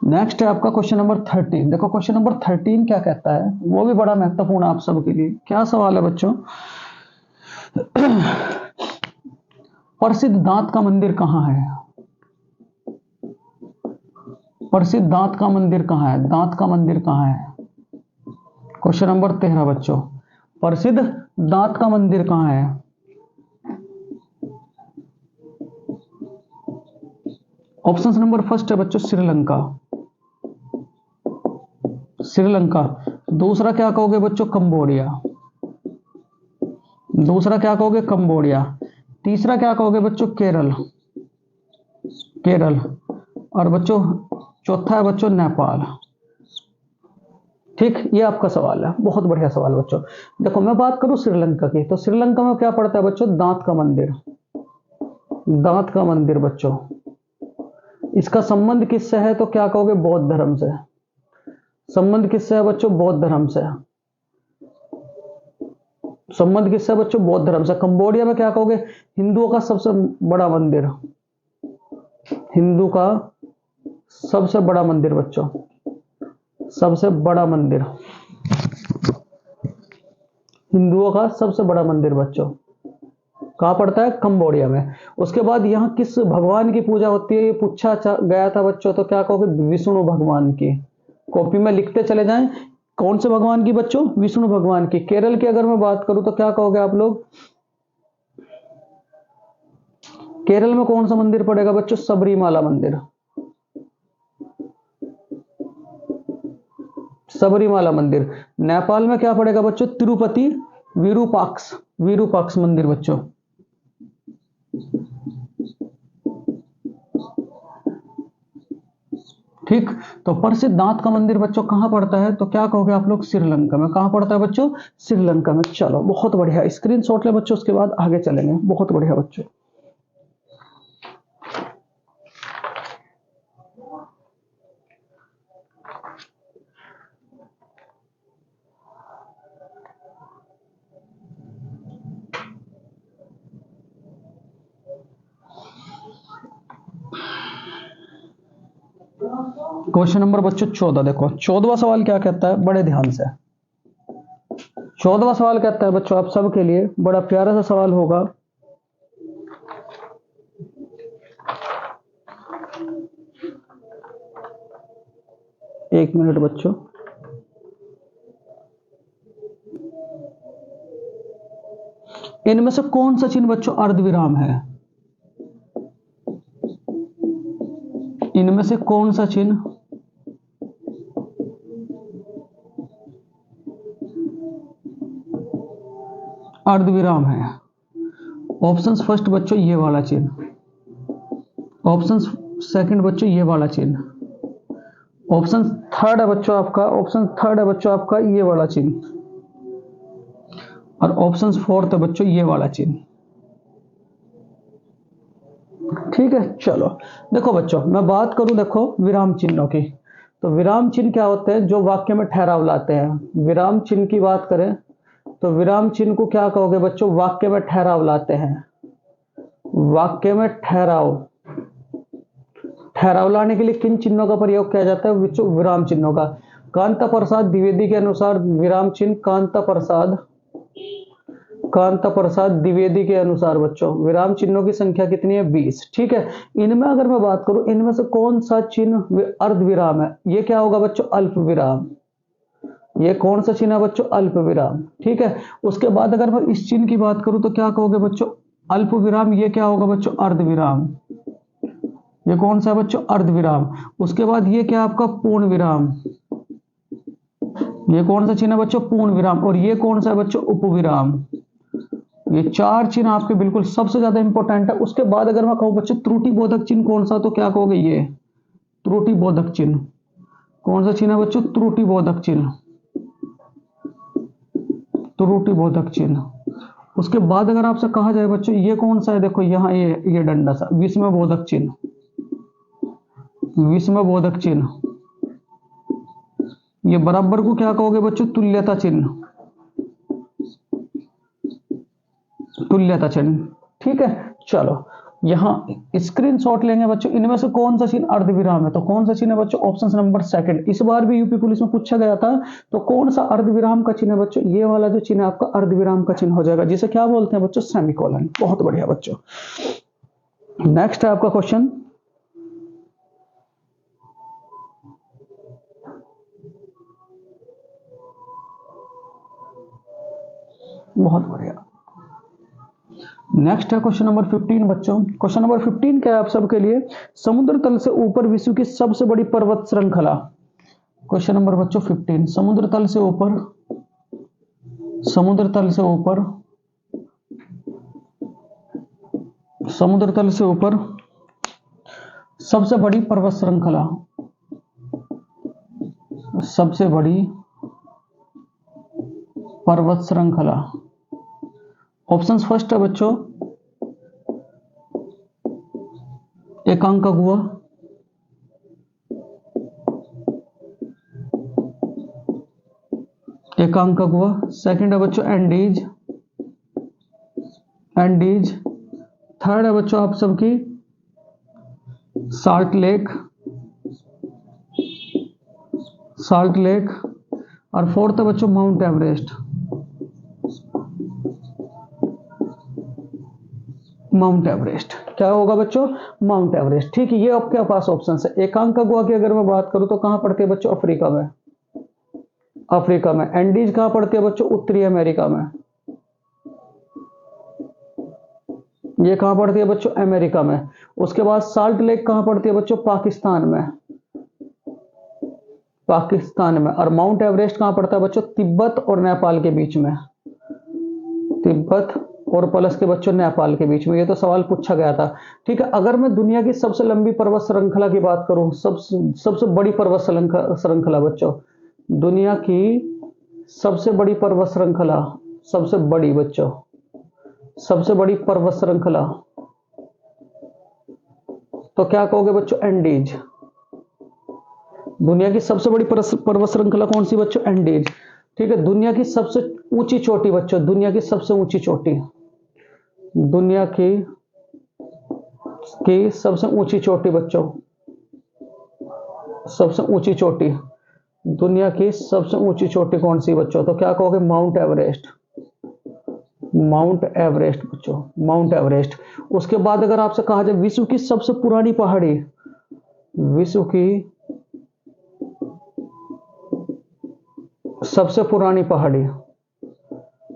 नेक्स्ट है आपका क्वेश्चन नंबर 13। देखो क्वेश्चन नंबर 13 क्या कहता है, वो भी बड़ा महत्वपूर्ण आप सबके लिए। क्या सवाल है बच्चों, प्रसिद्ध दांत का मंदिर कहाँ है? प्रसिद्ध दांत का मंदिर कहाँ है? दांत का मंदिर कहाँ है? क्वेश्चन नंबर 13 बच्चों, प्रसिद्ध दांत का मंदिर कहाँ है? ऑप्शन नंबर फर्स्ट है बच्चों श्रीलंका, श्रीलंका। दूसरा क्या कहोगे बच्चों, कंबोडिया। दूसरा क्या कहोगे, कंबोडिया। तीसरा क्या कहोगे बच्चों, केरल, केरल। और बच्चों चौथा है बच्चों नेपाल। ठीक, ये आपका सवाल है, बहुत बढ़िया सवाल बच्चों। देखो मैं बात करूं श्रीलंका की, तो श्रीलंका में क्या पड़ता है बच्चों, दांत का मंदिर। दांत का मंदिर बच्चों, इसका संबंध किससे है, तो क्या कहोगे, बौद्ध धर्म से। संबंध किससे है बच्चों, बौद्ध धर्म से। संबंध किससे है बच्चों, बौद्ध धर्म से। कंबोडिया में क्या कहोगे, हिंदुओं का सबसे बड़ा मंदिर, हिंदू का सबसे बड़ा मंदिर बच्चों, सबसे बड़ा मंदिर, हिंदुओं का सबसे बड़ा मंदिर बच्चों कहां पड़ता है, कंबोडिया में। उसके बाद यहां किस भगवान की पूजा होती है, ये पूछा गया था बच्चों, तो क्या कहोगे, विष्णु भगवान की। कॉपी में लिखते चले जाएं, कौन से भगवान की बच्चों, विष्णु भगवान की। केरल की अगर मैं बात करूं तो क्या कहोगे आप लोग, केरल में कौन सा मंदिर पड़ेगा बच्चों, सबरीमाला मंदिर, सबरीमाला मंदिर। नेपाल में क्या पड़ेगा बच्चों, तिरुपति विरूपाक्ष, विरूपाक्ष मंदिर बच्चों। ठीक, तो प्रसिद्ध दांत का मंदिर बच्चों कहां पड़ता है, तो क्या कहोगे आप लोग, श्रीलंका में। कहां पड़ता है बच्चों, श्रीलंका में। चलो बहुत बढ़िया, स्क्रीनशॉट ले बच्चों, उसके बाद आगे चलेंगे। बहुत बढ़िया बच्चों। क्वेश्चन नंबर बच्चों 14 देखो, 14वां सवाल क्या कहता है, बड़े ध्यान से। 14वां सवाल कहता है बच्चों आप सबके लिए बड़ा प्यारा सा सवाल होगा। एक मिनट बच्चों, इनमें से कौन सा चिन्ह बच्चों अर्धविराम है, इनमें से कौन सा चिन्ह अर्धविराम है। ऑप्शंस फर्स्ट बच्चों ये वाला चिन्ह, ऑप्शंस सेकंड बच्चों ये वाला चिन्ह, ऑप्शन थर्ड है बच्चों आपका, ऑप्शन थर्ड है बच्चों आपका ये वाला चिन्ह, और ऑप्शन फोर्थ है बच्चों ये वाला चिन्ह। ठीक है, चलो देखो बच्चों मैं बात करूं देखो विराम चिन्हों की, तो विराम चिन्ह क्या होते हैं, जो वाक्य में ठहराव लाते हैं। विराम चिन्ह की बात करें तो विराम चिन्ह को क्या कहोगे बच्चों, वाक्य में ठहराव लाते हैं। वाक्य में ठहराव, ठहराव लाने के लिए किन चिन्हों का प्रयोग किया जाता है बच्चों, विराम चिन्हों का। कांता प्रसाद द्विवेदी के अनुसार विराम चिन्ह, कांता प्रसाद, कांता प्रसाद द्विवेदी के अनुसार बच्चों विराम चिन्हों की संख्या कितनी है? 20। ठीक है, इनमें अगर मैं बात करूं, इनमें से कौन सा चिन्ह अर्ध विराम है? ये क्या होगा बच्चों? अल्प विराम। ये कौन सा चिन्ह है बच्चों? अल्प विराम। ठीक है, उसके बाद अगर मैं इस चिन्ह की बात करूं तो क्या कहोगे बच्चों? अल्प विराम। ये क्या होगा बच्चों? अर्ध विराम। ये कौन सा है बच्चों? अर्ध विराम। उसके बाद ये क्या आपका? पूर्ण विराम। ये कौन सा चिन्ह है बच्चों? पूर्ण विराम। और ये कौन सा है बच्चों? उपविराम। ये 4 चिन्ह आपके बिल्कुल सबसे ज्यादा इंपॉर्टेंट है। उसके बाद अगर मैं कहूं बच्चों त्रुटि बोधक चिन्ह कौन सा, तो क्या कहोगे? ये त्रुटि बोधक चिन्ह। कौन सा चिन्ह है बच्चों? त्रुटि बोधक चिन्ह। त्रुटि बोधक चिन्ह। उसके बाद अगर आपसे कहा जाए बच्चों ये कौन सा है, देखो यहाँ ये डंडा सा, विस्मय बोधक चिन्ह। विस्मय बोधक चिन्ह। ये बराबर को क्या कहोगे बच्चों? तुल्यता चिन्ह। तुल्यता चिन्ह। ठीक है, चलो यहां स्क्रीनशॉट लेंगे बच्चों। इनमें से कौन सा चिन्ह अर्धविराम है? तो कौन सा चिन्ह है बच्चों? Option number second. इस बार भी यूपी पुलिस में पूछा गया था। तो कौन सा अर्धविराम का चिन्ह है बच्चों? ये वाला जो चिन्ह है आपका अर्धविराम का चिन्ह हो जाएगा, जिसे क्या बोलते हैं बच्चों? सेमीकोलन। बहुत बढ़िया बच्चों। नेक्स्ट है आपका क्वेश्चन, बहुत बढ़िया। नेक्स्ट है क्वेश्चन नंबर 15 बच्चों। क्वेश्चन नंबर 15 क्या है आप सबके लिए? समुद्र तल से ऊपर विश्व की सबसे बड़ी पर्वत श्रृंखला। क्वेश्चन नंबर बच्चों 15। समुद्र तल से ऊपर, समुद्र तल से ऊपर, समुद्र तल से ऊपर सबसे बड़ी पर्वत श्रृंखला, सबसे बड़ी पर्वत श्रृंखला। ऑप्शंस फर्स्ट है बच्चों एकांकागुआ, एकांकागुआ। सेकंड है बच्चों एंडीज, एंडीज। थर्ड है बच्चों आप सबकी साल्ट लेक, साल्ट लेक। और फोर्थ है बच्चों माउंट एवरेस्ट, माउंट एवरेस्ट। क्या होगा बच्चों? Mount Everest. ठीक है, ये आपके पास ऑप्शन है। एकांकागुआ की अगर मैं बात करूं तो कहां पड़ती है बच्चों? अफ्रीका में, अफ्रीका में। एंडीज कहां पड़ती है बच्चों? उत्तरी अमेरिका में। ये कहां पड़ती है बच्चों? अमेरिका में। उसके बाद साल्ट लेक कहां पड़ती है बच्चों? पाकिस्तान में, पाकिस्तान में। और माउंट एवरेस्ट कहां पड़ता है बच्चों? तिब्बत और नेपाल के बीच में, तिब्बत और प्लस के बच्चों नेपाल के बीच में। ये तो सवाल पूछा गया था। ठीक है, अगर मैं दुनिया की सबसे लंबी पर्वत श्रृंखला की बात करूं, सबसे बड़ी पर्वत श्रृंखला बच्चों, दुनिया की सबसे बड़ी पर्वत श्रृंखला, सबसे बड़ी बच्चों, सबसे बड़ी पर्वत श्रृंखला, तो क्या कहोगे बच्चों? एंडीज। दुनिया की सबसे बड़ी पर्वत श्रृंखला कौन सी बच्चों? एंडीज। ठीक है, दुनिया की सबसे ऊंची चोटी बच्चों, दुनिया की सबसे ऊंची चोटी, दुनिया की सबसे ऊंची चोटी बच्चों, सबसे ऊंची चोटी, दुनिया की सबसे ऊंची चोटी कौन सी बच्चों? तो क्या कहोगे? माउंट एवरेस्ट, माउंट एवरेस्ट बच्चों, माउंट एवरेस्ट। उसके बाद अगर आपसे कहा जाए विश्व की सबसे पुरानी पहाड़ी, विश्व की सबसे पुरानी पहाड़ी,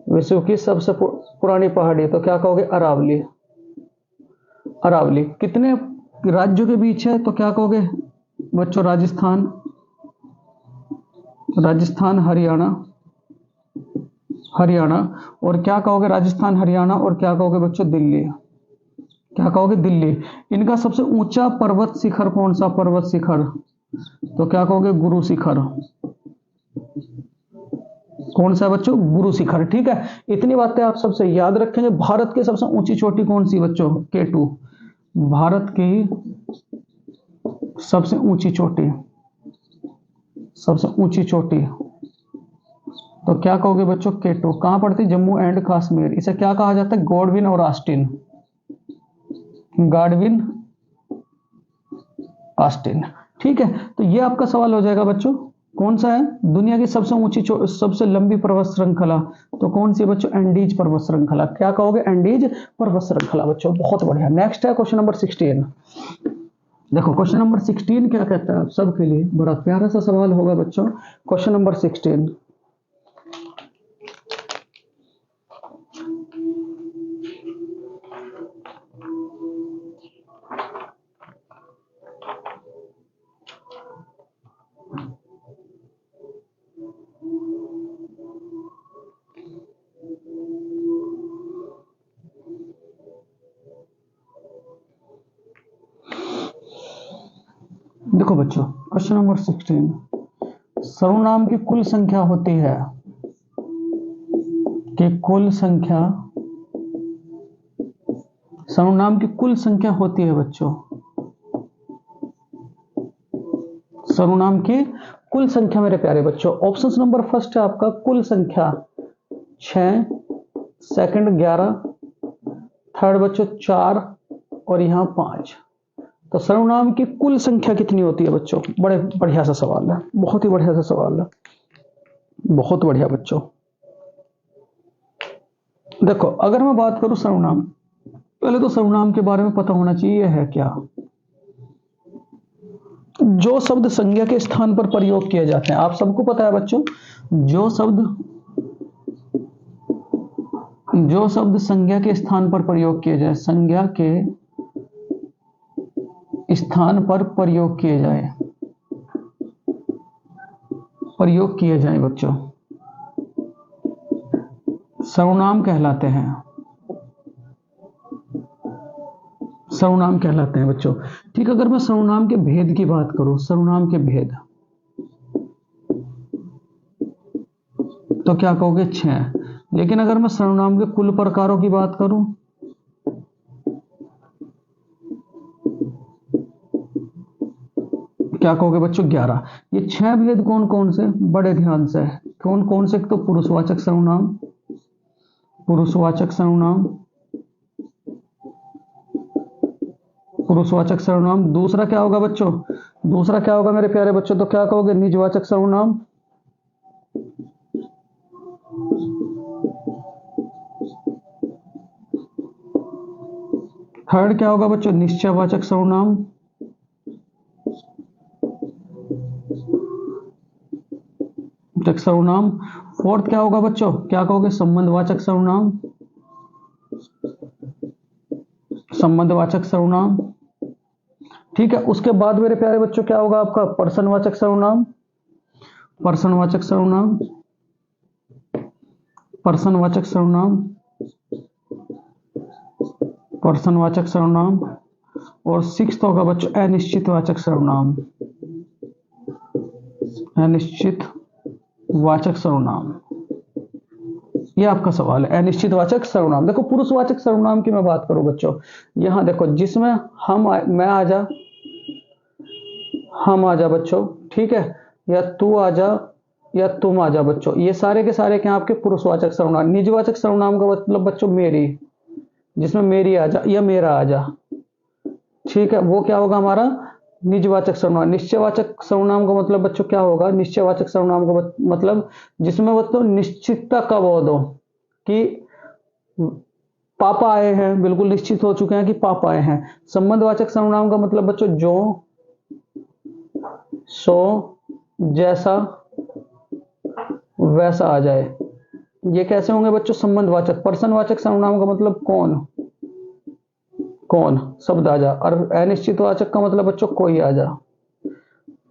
विश्व की सबसे पुरानी पहाड़ी, तो क्या कहोगे? अरावली, अरावली। कितने राज्यों के बीच है? तो क्या कहोगे बच्चों? राजस्थान, राजस्थान, हरियाणा, हरियाणा। और क्या कहोगे? राजस्थान, हरियाणा। और क्या कहोगे बच्चों? दिल्ली। क्या कहोगे? दिल्ली। इनका सबसे ऊंचा पर्वत शिखर कौन सा पर्वत शिखर? तो क्या कहोगे? गुरु शिखर। कौन सा बच्चों? गुरु शिखर। ठीक है, इतनी बातें आप सबसे याद रखेंगे। भारत की सबसे ऊंची चोटी कौन सी बच्चों? K2। भारत की सबसे ऊंची चोटी, सबसे ऊंची चोटी, तो क्या कहोगे बच्चों? K2। कहां पड़ती? जम्मू एंड कश्मीर। इसे क्या कहा जाता है? गॉडविन और ऑस्टिन, गॉडविन, ऑस्टिन। ठीक है, तो ये आपका सवाल हो जाएगा बच्चों कौन सा है? दुनिया की सबसे ऊंची सबसे लंबी पर्वत श्रृंखला, तो कौन सी बच्चों? एंडीज पर्वत श्रृंखला। क्या कहोगे? एंडीज पर्वत श्रृंखला बच्चों, बहुत बढ़िया। नेक्स्ट है क्वेश्चन नंबर 16। देखो क्वेश्चन नंबर 16 क्या कहता है आप सबके लिए, बड़ा प्यारा सा सवाल होगा बच्चों। क्वेश्चन नंबर 16, देखो बच्चों क्वेश्चन नंबर 16, सर्वनाम की कुल संख्या होती है कि कुल संख्या, सर्वनाम की कुल संख्या होती है बच्चों, सर्वनाम की कुल संख्या मेरे प्यारे बच्चों। ऑप्शन नंबर फर्स्ट है आपका कुल संख्या 6, सेकंड 11, थर्ड बच्चों 4 और यहां 5। तो सर्वनाम की कुल संख्या कितनी होती है बच्चों? बड़े बढ़िया सा सवाल है, बहुत ही बढ़िया सा सवाल है, बहुत बढ़िया बच्चों। देखो अगर मैं बात करूं सर्वनाम, पहले तो सर्वनाम के बारे में पता होना चाहिए है क्या। जो शब्द संज्ञा के स्थान पर प्रयोग किए जाते हैं, आप सबको पता है बच्चों, जो शब्द संज्ञा के स्थान पर प्रयोग किए जाए, संज्ञा के स्थान पर प्रयोग किए जाए बच्चों, सर्वनाम कहलाते हैं, सर्वनाम कहलाते हैं बच्चों। ठीक, अगर मैं सर्वनाम के भेद की बात करूं, सर्वनाम के भेद, तो क्या कहोगे? 6। लेकिन अगर मैं सर्वनाम के कुल प्रकारों की बात करूं, क्या कहोगे बच्चों? 11। ये 6 भेद कौन कौन से? बड़े ध्यान से, कौन कौन से? तो पुरुषवाचक सर्वनाम, पुरुषवाचक सर्वनाम, पुरुषवाचक सर्वनाम। दूसरा क्या होगा बच्चों? दूसरा क्या होगा मेरे प्यारे बच्चों? तो क्या कहोगे? निजवाचक सर्वनाम। थर्ड क्या होगा बच्चों? निश्चयवाचक सर्वनाम। सर्वनाम। फोर्थ क्या होगा बच्चों? क्या कहोगे? संबंधवाचक सर्वनाम, संबंधवाचक सर्वनाम। ठीक है, उसके बाद मेरे प्यारे बच्चों क्या होगा आपका? पर्सनवाचक सर्वनाम, पर्सनवाचक सर्वनाम, पर्सनवाचक सर्वनाम, पर्सनवाचक सर्वनाम। और सिक्स्थ होगा बच्चों अनिश्चितवाचक सर्वनाम, अनिश्चित वाचक सर्वनाम। ये आपका सवाल है, अनिश्चितवाचक सर्वनाम। देखो पुरुषवाचक सर्वनाम की मैं बात करूं बच्चों, यहां देखो जिसमें मैं आ जा, हम आ जा बच्चों, ठीक है, या तू आ जा, या तुम आ जा बच्चों, ये सारे के सारे क्या आपके पुरुषवाचक सर्वनाम। निजवाचक सर्वनाम का मतलब बच्चों मेरी, जिसमें मेरी आ जा या मेरा आ जा, ठीक है, वो क्या होगा हमारा? निजवाचक सर्वनाम। निश्चयवाचक सर्वनाम का मतलब बच्चों क्या होगा? निश्चयवाचक सर्वनाम का मतलब जिसमें बच्चों निश्चितता का बोध हो कि पापा आए हैं, बिल्कुल निश्चित हो चुके हैं कि पापा आए हैं। संबंधवाचक सर्वनाम का मतलब बच्चों जो, सो, जैसा, वैसा आ जाए, ये कैसे होंगे बच्चों? संबंधवाचक। पर्सनवाचक सर्वनाम का मतलब कौन, कौन शब्द आ जा, और अनिश्चितवाचक का मतलब बच्चों कोई आ जा।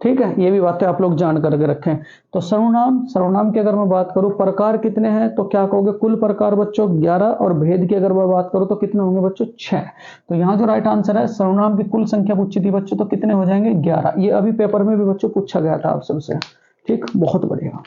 ठीक है, ये भी बातें आप लोग जान करके रखें। तो सर्वनाम, सर्वनाम की अगर मैं बात करूं प्रकार कितने हैं, तो क्या कहोगे? कुल प्रकार बच्चों 11, और भेद की अगर मैं बात करूं तो कितने होंगे बच्चों? 6। तो यहां जो राइट आंसर है, सर्वनाम की कुल संख्या पूछी थी बच्चों, तो कितने हो जाएंगे? 11। ये अभी पेपर में भी बच्चों पूछा गया था आप सबसे। ठीक, बहुत बढ़िया।